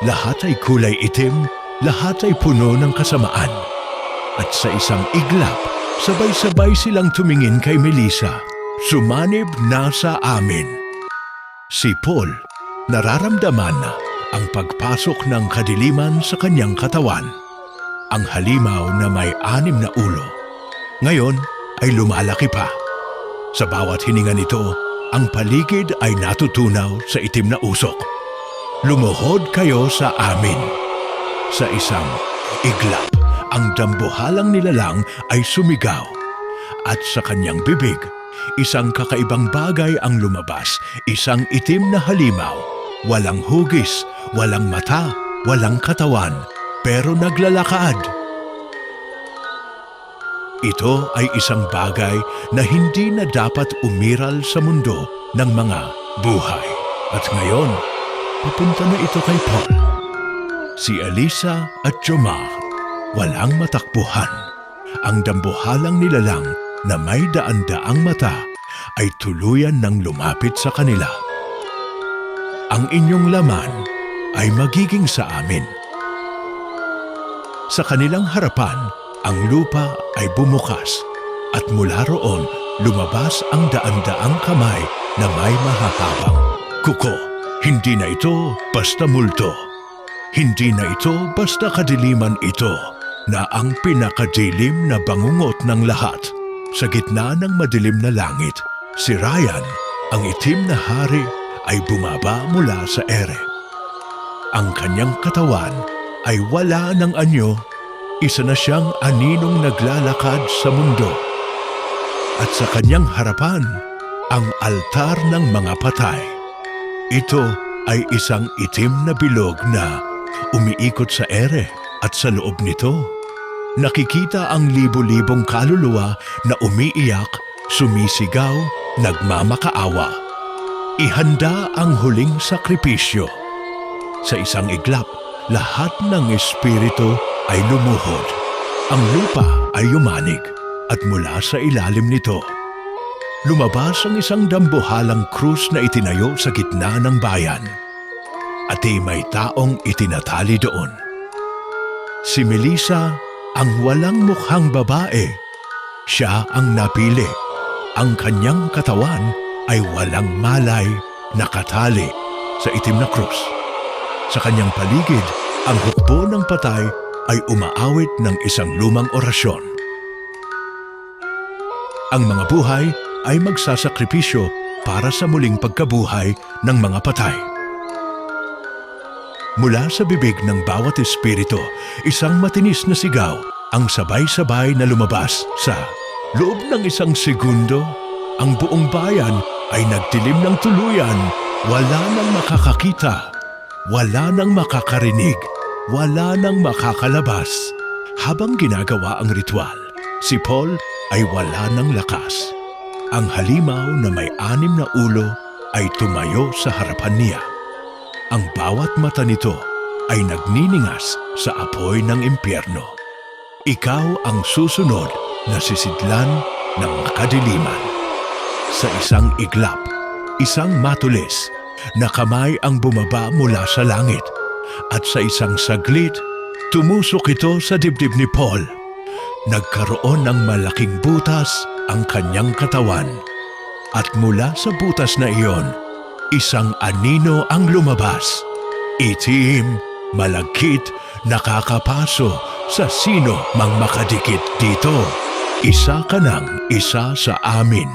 Lahat ay kulay itim, lahat ay puno ng kasamaan. At sa isang iglap, sabay-sabay silang tumingin kay Melissa. Sumanib na sa amin. Si Paul, nararamdaman na ang pagpasok ng kadiliman sa kanyang katawan. Ang halimaw na may 6 na ulo, ngayon ay lumalaki pa. Sa bawat hininga nito, ang paligid ay natutunaw sa itim na usok. Lumuhod kayo sa amin. Sa isang iglap, ang dambuhalang nilalang ay sumigaw. At sa kanyang bibig, isang kakaibang bagay ang lumabas, isang itim na halimaw. Walang hugis, walang mata, walang katawan, pero naglalakad. Ito ay isang bagay na hindi na dapat umiral sa mundo ng mga buhay. At ngayon, papunta na ito kay Paul. Si Alisa at Jomar, walang matakbuhan. Ang dambuhalang nilalang na may daan-daang mata ay tuluyan ng lumapit sa kanila. Ang inyong laman ay magiging sa amin. Sa kanilang harapan, ang lupa ay bumukas at mula roon lumabas ang daan-daang kamay na may mahahabang kuko. Hindi na ito basta multo. Hindi na ito basta kadiliman ito na ang pinakadilim na bangungot ng lahat. Sa gitna ng madilim na langit, si Ryan, ang itim na hari, ay bumaba mula sa ere. Ang kanyang katawan ay wala ng anyo, isa na siyang aninong naglalakad sa mundo. At sa kanyang harapan, ang altar ng mga patay. Ito ay isang itim na bilog na umiikot sa ere at sa loob nito. Nakikita ang libo-libong kaluluwa na umiiyak, sumisigaw, nagmamakaawa. Ihanda ang huling sakripisyo. Sa isang iglap, lahat ng espiritu ay lumuhod. Ang lupa ay yumanig at mula sa ilalim nito, lumabas ang isang dambuhalang krus na itinayo sa gitna ng bayan. At may taong itinatali doon. Si Melissa, ang walang mukhang babae. Siya ang napili. Ang kanyang katawan ay walang malay, nakatali sa itim na krus. Sa kanyang paligid, ang hukbo ng patay ay umaawit ng isang lumang orasyon. Ang mga buhay ay magsasakripisyo para sa muling pagkabuhay ng mga patay. Mula sa bibig ng bawat espiritu, isang matinis na sigaw ang sabay-sabay na lumabas. Sa loob ng isang segundo, ang buong bayan ay nagdilim ng tuluyan. Wala nang makakakita, wala nang makakarinig, wala nang makakalabas. Habang ginagawa ang ritual, si Paul ay wala ng lakas. Ang halimaw na may 6 na ulo ay tumayo sa harapan niya. Ang bawat mata nito ay nagniningas sa apoy ng impyerno. Ikaw ang susunod na sisidlan ng kadiliman. Sa isang iglap, isang matulis na kamay ang bumaba mula sa langit, at sa isang saglit, tumusok ito sa dibdib ni Paul. Nagkaroon ng malaking butas ang kanyang katawan, at mula sa butas na iyon, isang anino ang lumabas. Itim, malagkit, nakakapaso sa sino mang makadikit dito. Isa ka ng isa sa amin.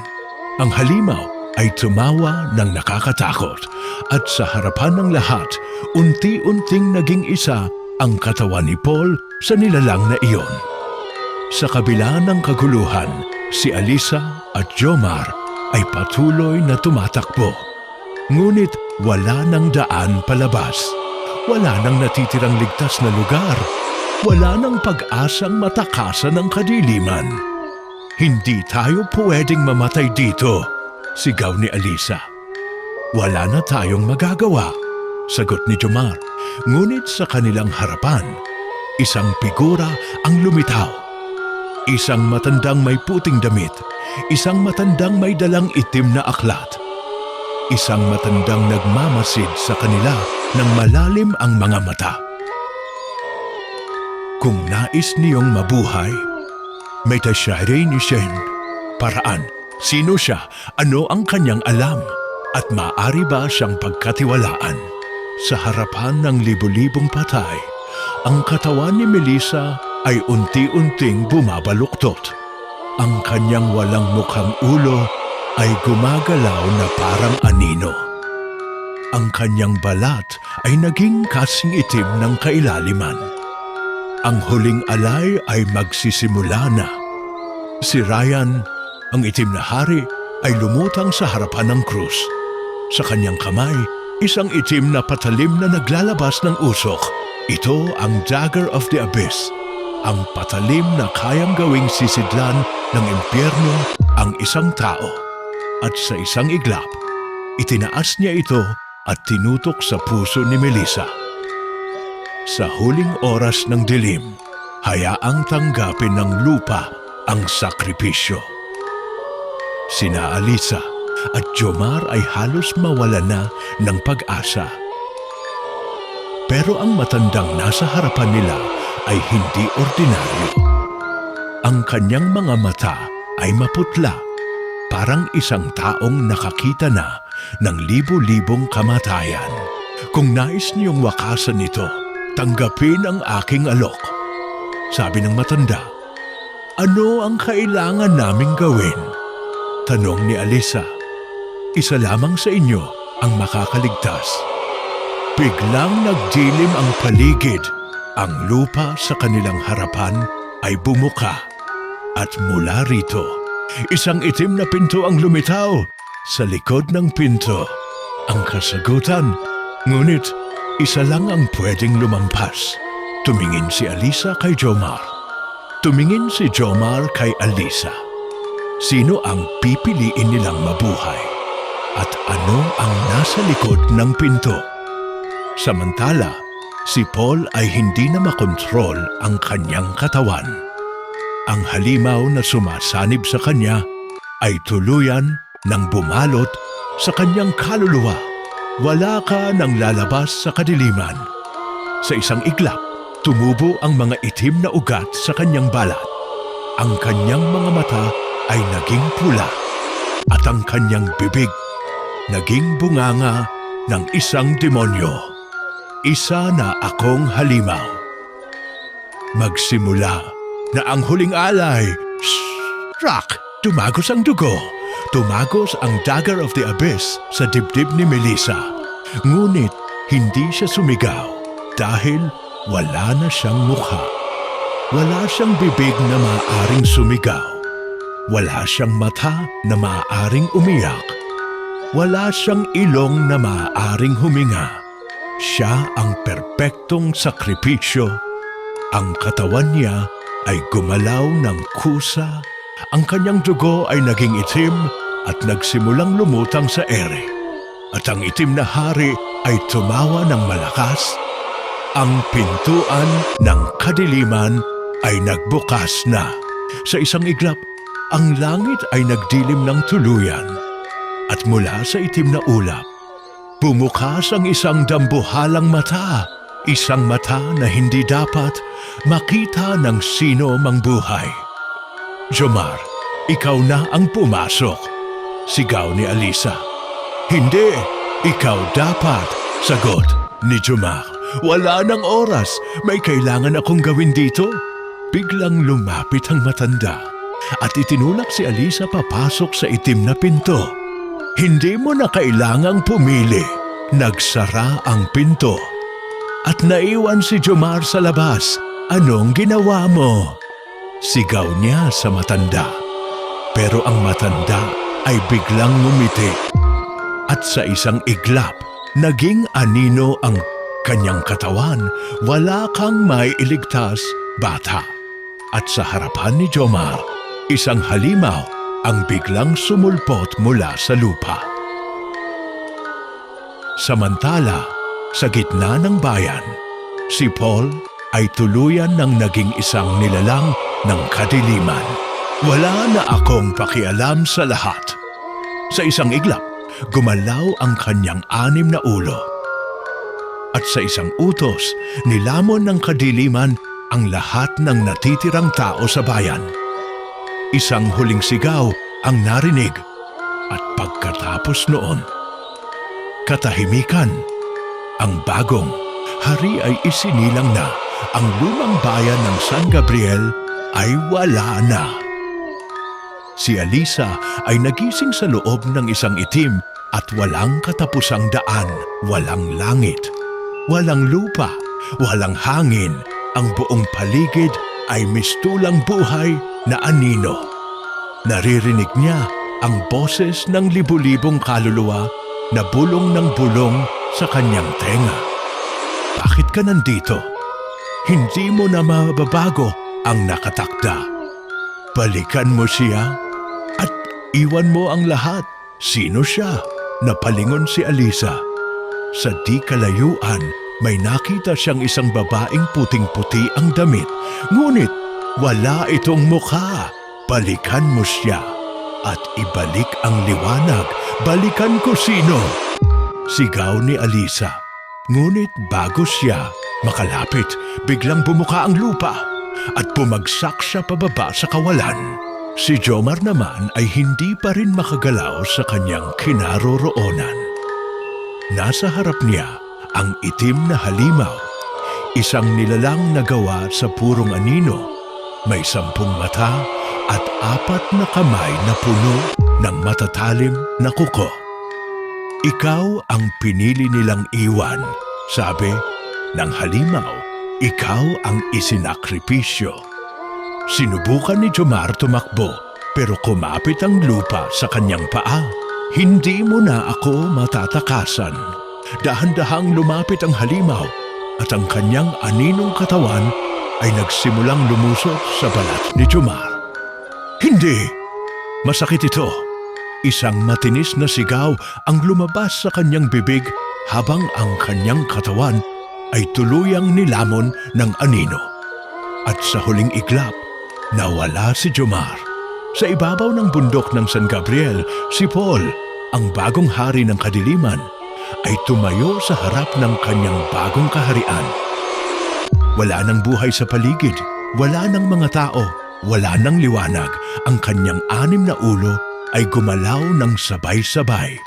Ang halimaw ay tumawa ng nakakatakot, at sa harapan ng lahat, unti-unting naging isa ang katawan ni Paul sa nilalang na iyon. Sa kabila ng kaguluhan, si Alisa at Jomar ay patuloy na tumatakbo. Ngunit wala nang daan palabas. Wala nang natitirang ligtas na lugar. Wala nang pag-asang matakasan ng kadiliman. Hindi tayo pwedeng mamatay dito, sigaw ni Alisa. Wala na tayong magagawa, sagot ni Jomar. Ngunit sa kanilang harapan, isang figura ang lumitaw. Isang matandang may puting damit, isang matandang may dalang itim na aklat. Isang matandang nagmamasid sa kanila ng malalim ang mga mata. Kung nais niyong mabuhay, may tasyari ni Shen. Paraan, sino siya, ano ang kanyang alam, at maaari ba siyang pagkatiwalaan? Sa harapan ng libo-libong patay, ang katawan ni Melissa ay unti-unting bumabaluktot. Ang kanyang walang mukhang ulo ay gumagalaw na parang anino. Ang kanyang balat ay naging kasing itim ng kailaliman. Ang huling alay ay magsisimula na. Si Ryan, ang itim na hari, ay lumutang sa harapan ng krus. Sa kanyang kamay, isang itim na patalim na naglalabas ng usok. Ito ang Dagger of the Abyss, ang patalim na kayang gawing sisidlan ng impyerno ang isang tao. At sa isang iglap, itinaas niya ito at tinutok sa puso ni Melissa. Sa huling oras ng dilim, hayaang tanggapin ng lupa ang sakripisyo. Sina Alisa at Jomar ay halos mawala na ng pag-asa. Pero ang matandang nasa harapan nila ay hindi ordinaryo. Ang kanyang mga mata ay maputla, parang isang taong nakakita na ng libo-libong kamatayan. Kung nais niyong wakasan ito, tanggapin ang aking alok. Sabi ng matanda, ano ang kailangan naming gawin? Tanong ni Alisa. Isa lamang sa inyo ang makakaligtas. Biglang nagdilim ang paligid. Ang lupa sa kanilang harapan ay bumuka. At mula rito, isang itim na pinto ang lumitaw sa likod ng pinto. Ang kasagutan, ngunit isa lang ang pwedeng lumampas. Tumingin si Alisa kay Jomar. Tumingin si Jomar kay Alisa. Sino ang pipiliin nilang mabuhay? At ano ang nasa likod ng pinto? Samantala, si Paul ay hindi na makontrol ang kanyang katawan. Ang halimaw na sumasanib sa kanya ay tuluyan ng bumalot sa kanyang kaluluwa. Wala ka nang lalabas sa kadiliman. Sa isang iglap, tumubo ang mga itim na ugat sa kanyang balat. Ang kanyang mga mata ay naging pula at ang kanyang bibig naging bunganga ng isang demonyo. Isa na akong halimaw. Magsimula na ang huling alay. Rock! Tumagos ang dugo. Tumagos ang dagger of the abyss sa dibdib ni Melissa. Ngunit hindi siya sumigaw dahil wala na siyang mukha. Wala siyang bibig na maaaring sumigaw. Wala siyang mata na maaaring umiyak. Wala siyang ilong na maaaring huminga. Siya ang perpektong sakripisyo. Ang katawan niya ay gumalaw ng kusa. Ang kanyang dugo ay naging itim at nagsimulang lumutang sa ere. At ang itim na hari ay tumawa ng malakas. Ang pintuan ng kadiliman ay nagbukas na. Sa isang iglap, ang langit ay nagdilim ng tuluyan. At mula sa itim na ulap, bumukas ang isang dambuhalang mata. Isang mata na hindi dapat makita ng sino mang buhay. Jomar, ikaw na ang pumasok. Sigaw ni Alisa. Hindi, ikaw dapat. Sagot ni Jomar. Wala nang oras. May kailangan akong gawin dito. Biglang lumapit ang matanda at itinulak si Alisa papasok sa itim na pinto. Hindi mo na kailangang pumili. Nagsara ang pinto. At naiwan si Jomar sa labas. Anong ginawa mo? Sigaw niya sa matanda. Pero ang matanda ay biglang ngumiti. At sa isang iglap, naging anino ang kanyang katawan. Wala kang maiiligtas, bata. At sa harapan ni Jomar, isang halimaw ang biglang sumulpot mula sa lupa. Samantala, sa gitna ng bayan, si Paul ay tuluyan ng naging isang nilalang ng kadiliman. Wala na akong pakialam sa lahat. Sa isang iglap, gumalaw ang kanyang 6 na ulo. At sa isang utos, nilamon ng kadiliman ang lahat ng natitirang tao sa bayan. Isang huling sigaw ang narinig at pagkatapos noon, katahimikan. Ang bagong hari ay isinilang na. Ang lumang bayan ng San Gabriel ay wala na. Si Alisa ay nagising sa loob ng isang itim at walang katapusang daan. Walang langit, walang lupa, walang hangin. Ang buong paligid ay mistulang buhay na anino. Naririnig niya ang boses ng libu-libong kaluluwa na bulong ng bulong sa kanyang tenga. Bakit ka nandito? Hindi mo na mababago ang nakatakda. Balikan mo siya at iwan mo ang lahat. Sino siya? Napalingon si Alisa. Sa di kalayuan, may nakita siyang isang babaeng puting-puti ang damit. Ngunit wala itong mukha. Balikan mo siya at ibalik ang liwanag. Balikan ko sino? Sigaw ni Alisa. Ngunit bago siya makalapit, biglang bumuka ang lupa at bumagsak siya pababa sa kawalan. Si Jomar naman ay hindi pa rin makagalaw sa kanyang kinaroroonan. Nasa harap niya ang itim na halimaw. isang nilalang na gawa sa purong anino. May 10 mata at 4 na kamay na puno ng matatalim na kuko. Ikaw ang pinili nilang iwan, sabi ng halimaw. Ikaw ang isinakripisyo. Sinubukan ni Jomar tumakbo pero kumapit ang lupa sa kanyang paa. Hindi mo na ako matatakasan. Dahan-dahang lumapit ang halimaw at ang kanyang aninong katawan ay nagsimulang lumusot sa balat ni Jomar. Hindi! Masakit ito. Isang matinis na sigaw ang lumabas sa kanyang bibig habang ang kanyang katawan ay tuluyang nilamon ng anino. At sa huling iglap, nawala si Jomar. Sa ibabaw ng bundok ng San Gabriel, si Paul, ang bagong hari ng kadiliman, ay tumayo sa harap ng kanyang bagong kaharian. Wala nang buhay sa paligid, wala nang mga tao, wala nang liwanag. Ang kanyang 6 na ulo ay gumalaw ng sabay-sabay,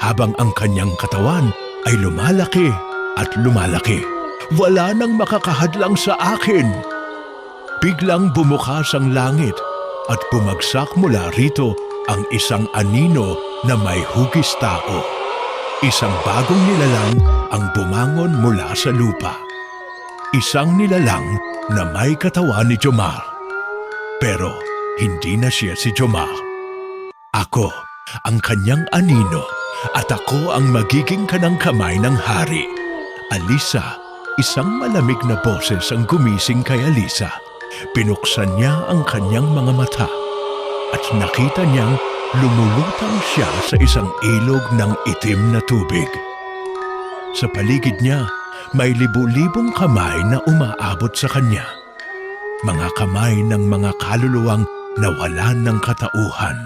habang ang kanyang katawan ay lumalaki at lumalaki. Wala nang makakahadlang sa akin. Biglang bumukas ang langit at bumagsak mula rito ang isang anino na may hugis tao. Isang bagong nilalang ang bumangon mula sa lupa. Isang nilalang na may katawan ni Jomar. Pero hindi na siya si Jomar. Ako ang kanyang anino at ako ang magiging kanang kamay ng hari. Alisa, isang malamig na boses ang gumising kay Alisa. Pinuksan niya ang kanyang mga mata at nakita niyang lumulutang siya sa isang ilog ng itim na tubig. Sa paligid niya, may libu-libong kamay na umaabot sa kanya. Mga kamay ng mga kaluluwang nawalan ng katauhan.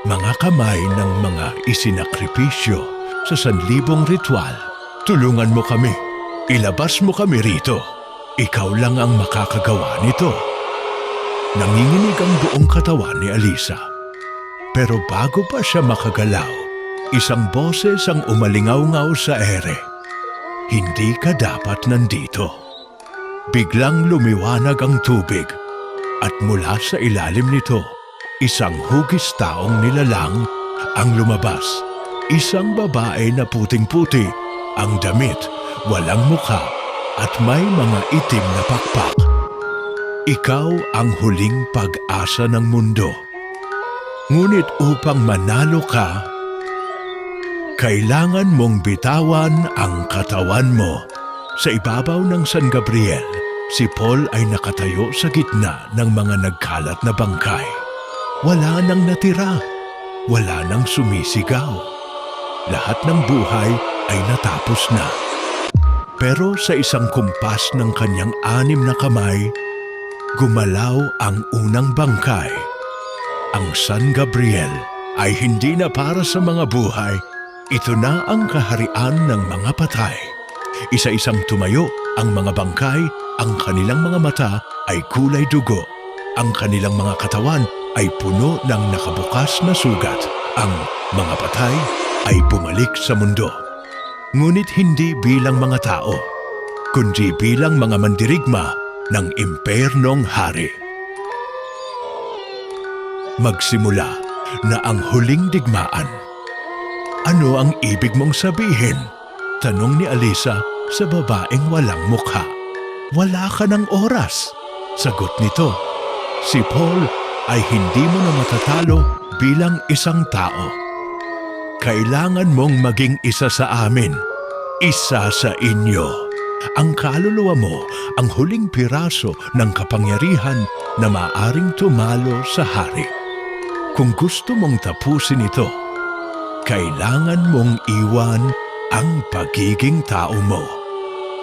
Mga kamay ng mga isinakripisyo sa 1,000 ritual. Tulungan mo kami. Ilabas mo kami rito. Ikaw lang ang makakagawa nito. Nanginginig ang buong katawan ni Alisa. Pero bago pa siya makagalaw, isang boses ang umalingaw-ngaw sa ere. Hindi ka dapat nandito. Biglang lumiwanag ang tubig at mula sa ilalim nito, isang hugis taong nilalang ang lumabas. Isang babae na puting-puti, ang damit, walang mukha at may mga itim na pakpak. Ikaw ang huling pag-asa ng mundo. Ngunit upang manalo ka, kailangan mong bitawan ang katawan mo. Sa ibabaw ng San Gabriel, si Paul ay nakatayo sa gitna ng mga nagkalat na bangkay. Wala nang natira, wala nang sumisigaw. Lahat ng buhay ay natapos na. Pero sa isang kumpas ng kanyang 6 na kamay, gumalaw ang unang bangkay. Ang San Gabriel ay hindi na para sa mga buhay. Ito na ang kaharian ng mga patay. Isa-isang tumayo ang mga bangkay, ang kanilang mga mata ay kulay dugo. Ang kanilang mga katawan ay puno ng nakabukas na sugat. Ang mga patay ay bumalik sa mundo. Ngunit hindi bilang mga tao, kundi bilang mga mandirigma ng impernong hari. Magsimula na ang huling digmaan. Ano ang ibig mong sabihin? Tanong ni Alisa sa babaeng walang mukha. Wala ka ng oras. Sagot nito, si Paul ay hindi mo na matatalo bilang isang tao. Kailangan mong maging isa sa amin, isa sa inyo. Ang kaluluwa mo ang huling piraso ng kapangyarihan na maaring tumalo sa hari. Kung gusto mong tapusin ito, kailangan mong iwan ang pagiging tao mo.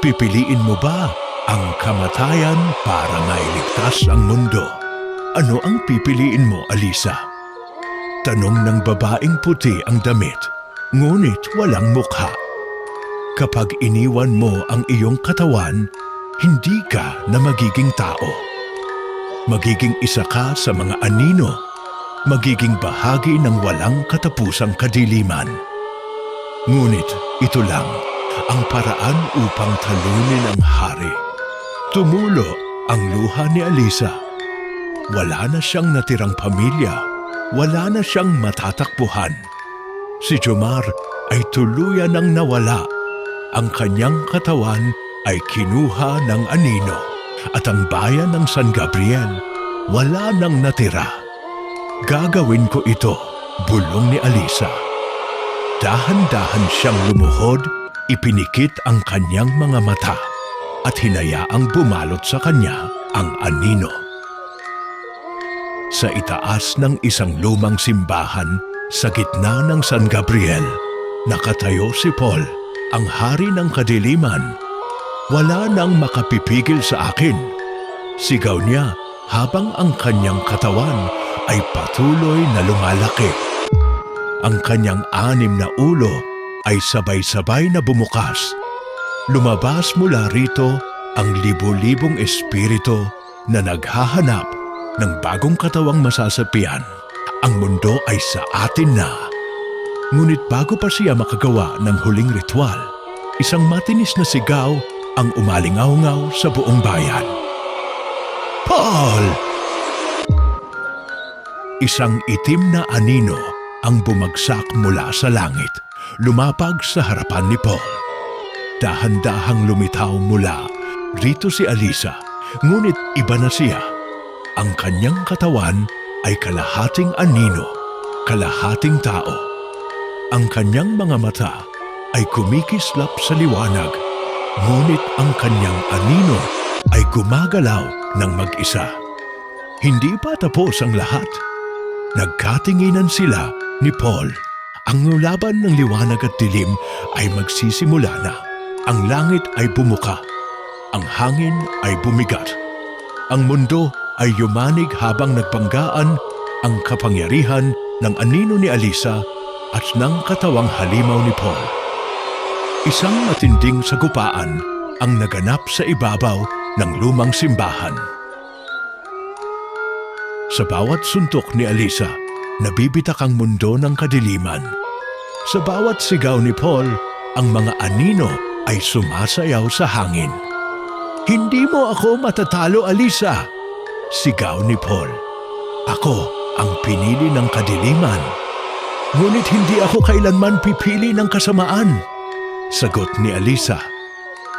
Pipiliin mo ba ang kamatayan para mailigtas ang mundo? Ano ang pipiliin mo, Alisa? Tanong ng babaeng puti ang damit, ngunit walang mukha. Kapag iniwan mo ang iyong katawan, hindi ka na magiging tao. Magiging isa ka sa mga anino. Magiging bahagi ng walang katapusang kadiliman. Ngunit ito lang, ang paraan upang talunin ang hari. Tumulo ang luha ni Alisa. Wala na siyang natirang pamilya. Wala na siyang matatakbuhan. Si Jomar ay tuluyan ng nawala. Ang kanyang katawan ay kinuha ng anino at ang bayan ng San Gabriel wala nang natira. Gagawin ko ito, bulong ni Alisa. Dahan-dahan siyang lumuhod, ipinikit ang kanyang mga mata at hinayaang bumalot sa kanya ang anino. Sa itaas ng isang lumang simbahan sa gitna ng San Gabriel, nakatayo si Paul, ang hari ng kadiliman. Wala nang makapipigil sa akin, sigaw niya habang ang kanyang katawan ay patuloy na lumalaki. Ang kanyang 6 na ulo ay sabay-sabay na bumukas. Lumabas mula rito ang libo-libong espiritu na naghahanap ng bagong katawang masasapian. Ang mundo ay sa atin na. Ngunit bago pa siya makagawa ng huling ritual, isang matinis na sigaw ang umalingaw-ngaw sa buong bayan. Paul! Isang itim na anino ang bumagsak mula sa langit, lumapag sa harapan ni Paul. Dahan-dahang lumitaw mula rito si Alisa, ngunit iba na siya. Ang kanyang katawan ay kalahating anino, kalahating tao. Ang kanyang mga mata ay kumikislap sa liwanag, ngunit ang kanyang anino ay gumagalaw ng mag-isa. Hindi pa tapos ang lahat. Nagkatinginan sila ni Paul. Ang laban ng liwanag at dilim ay magsisimula na. Ang langit ay bumuka. Ang hangin ay bumigat. Ang mundo ay yumanig habang nagbanggaan ang kapangyarihan ng anino ni Alisa at ng katawang halimaw ni Paul. Isang matinding sagupaan ang naganap sa ibabaw ng lumang simbahan. Sa bawat suntok ni Alisa, nabibitak ang mundo ng kadiliman. Sa bawat sigaw ni Paul, ang mga anino ay sumasayaw sa hangin. Hindi mo ako matatalo, Alisa! Sigaw ni Paul. Ako ang pinili ng kadiliman. Ngunit hindi ako kailanman pipili ng kasamaan. Sagot ni Alisa.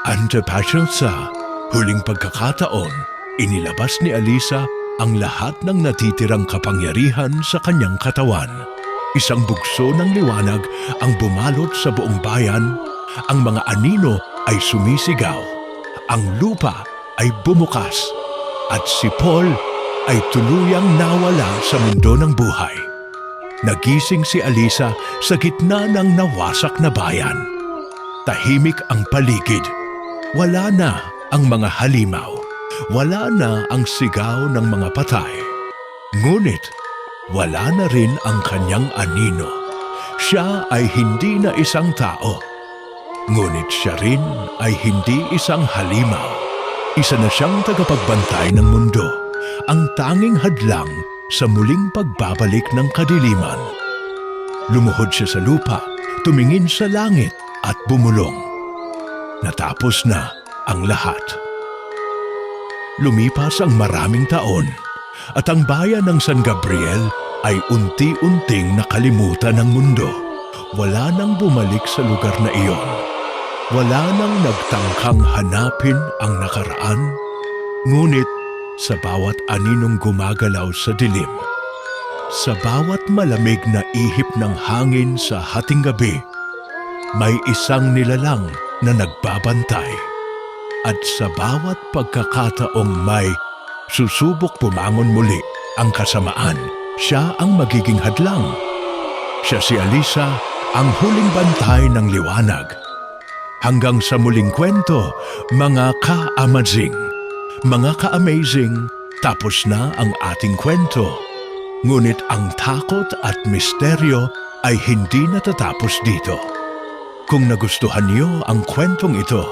Antepasyon sa huling pagkakataon, inilabas ni Alisa ang lahat ng natitirang kapangyarihan sa kanyang katawan. Isang bugso ng liwanag ang bumalot sa buong bayan. Ang mga anino ay sumisigaw. Ang lupa ay bumukas. At si Paul ay tuluyang nawala sa mundo ng buhay. Nagising si Alisa sa gitna ng nawasak na bayan. Tahimik ang paligid. Wala na ang mga halimaw. Wala na ang sigaw ng mga patay. Ngunit, wala na rin ang kanyang anino. Siya ay hindi na isang tao. Ngunit siya rin ay hindi isang halimaw. Isa na siyang tagapagbantay ng mundo, ang tanging hadlang sa muling pagbabalik ng kadiliman. Lumuhod siya sa lupa, tumingin sa langit at bumulong. Natapos na ang lahat. Lumipas ang maraming taon at ang bayan ng San Gabriel ay unti-unting nakalimutan ng mundo. Wala nang bumalik sa lugar na iyon. Wala nang nagtangkang hanapin ang nakaraan. Ngunit sa bawat aninong gumagalaw sa dilim, sa bawat malamig na ihip ng hangin sa hating gabi, may isang nilalang na nagbabantay. At sa bawat pagkakataong may susubok pumangon muli ang kasamaan, siya ang magiging hadlang. Siya si Alisa, ang huling bantay ng liwanag. Hanggang sa muling kwento, mga ka-amazing, mga ka-amazing, tapos na ang ating kwento. Ngunit ang takot at misteryo ay hindi natatapos dito. Kung nagustuhan niyo ang kwentong ito,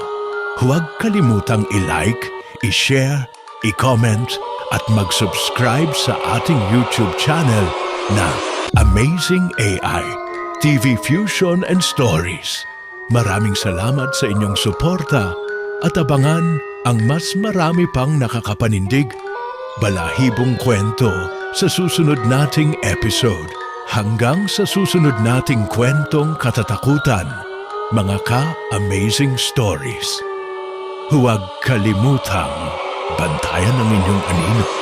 huwag kalimutang i-like, i-share, i-comment at mag-subscribe sa ating YouTube channel na Amazing AI, TV Fusion and Stories. Maraming salamat sa inyong suporta at abangan ang mas marami pang nakakapanindig, balahibong kwento sa susunod nating episode. Hanggang sa susunod nating kwentong katatakutan, mga ka-amazing stories. Huwag kalimutang bantayan ang inyong anino.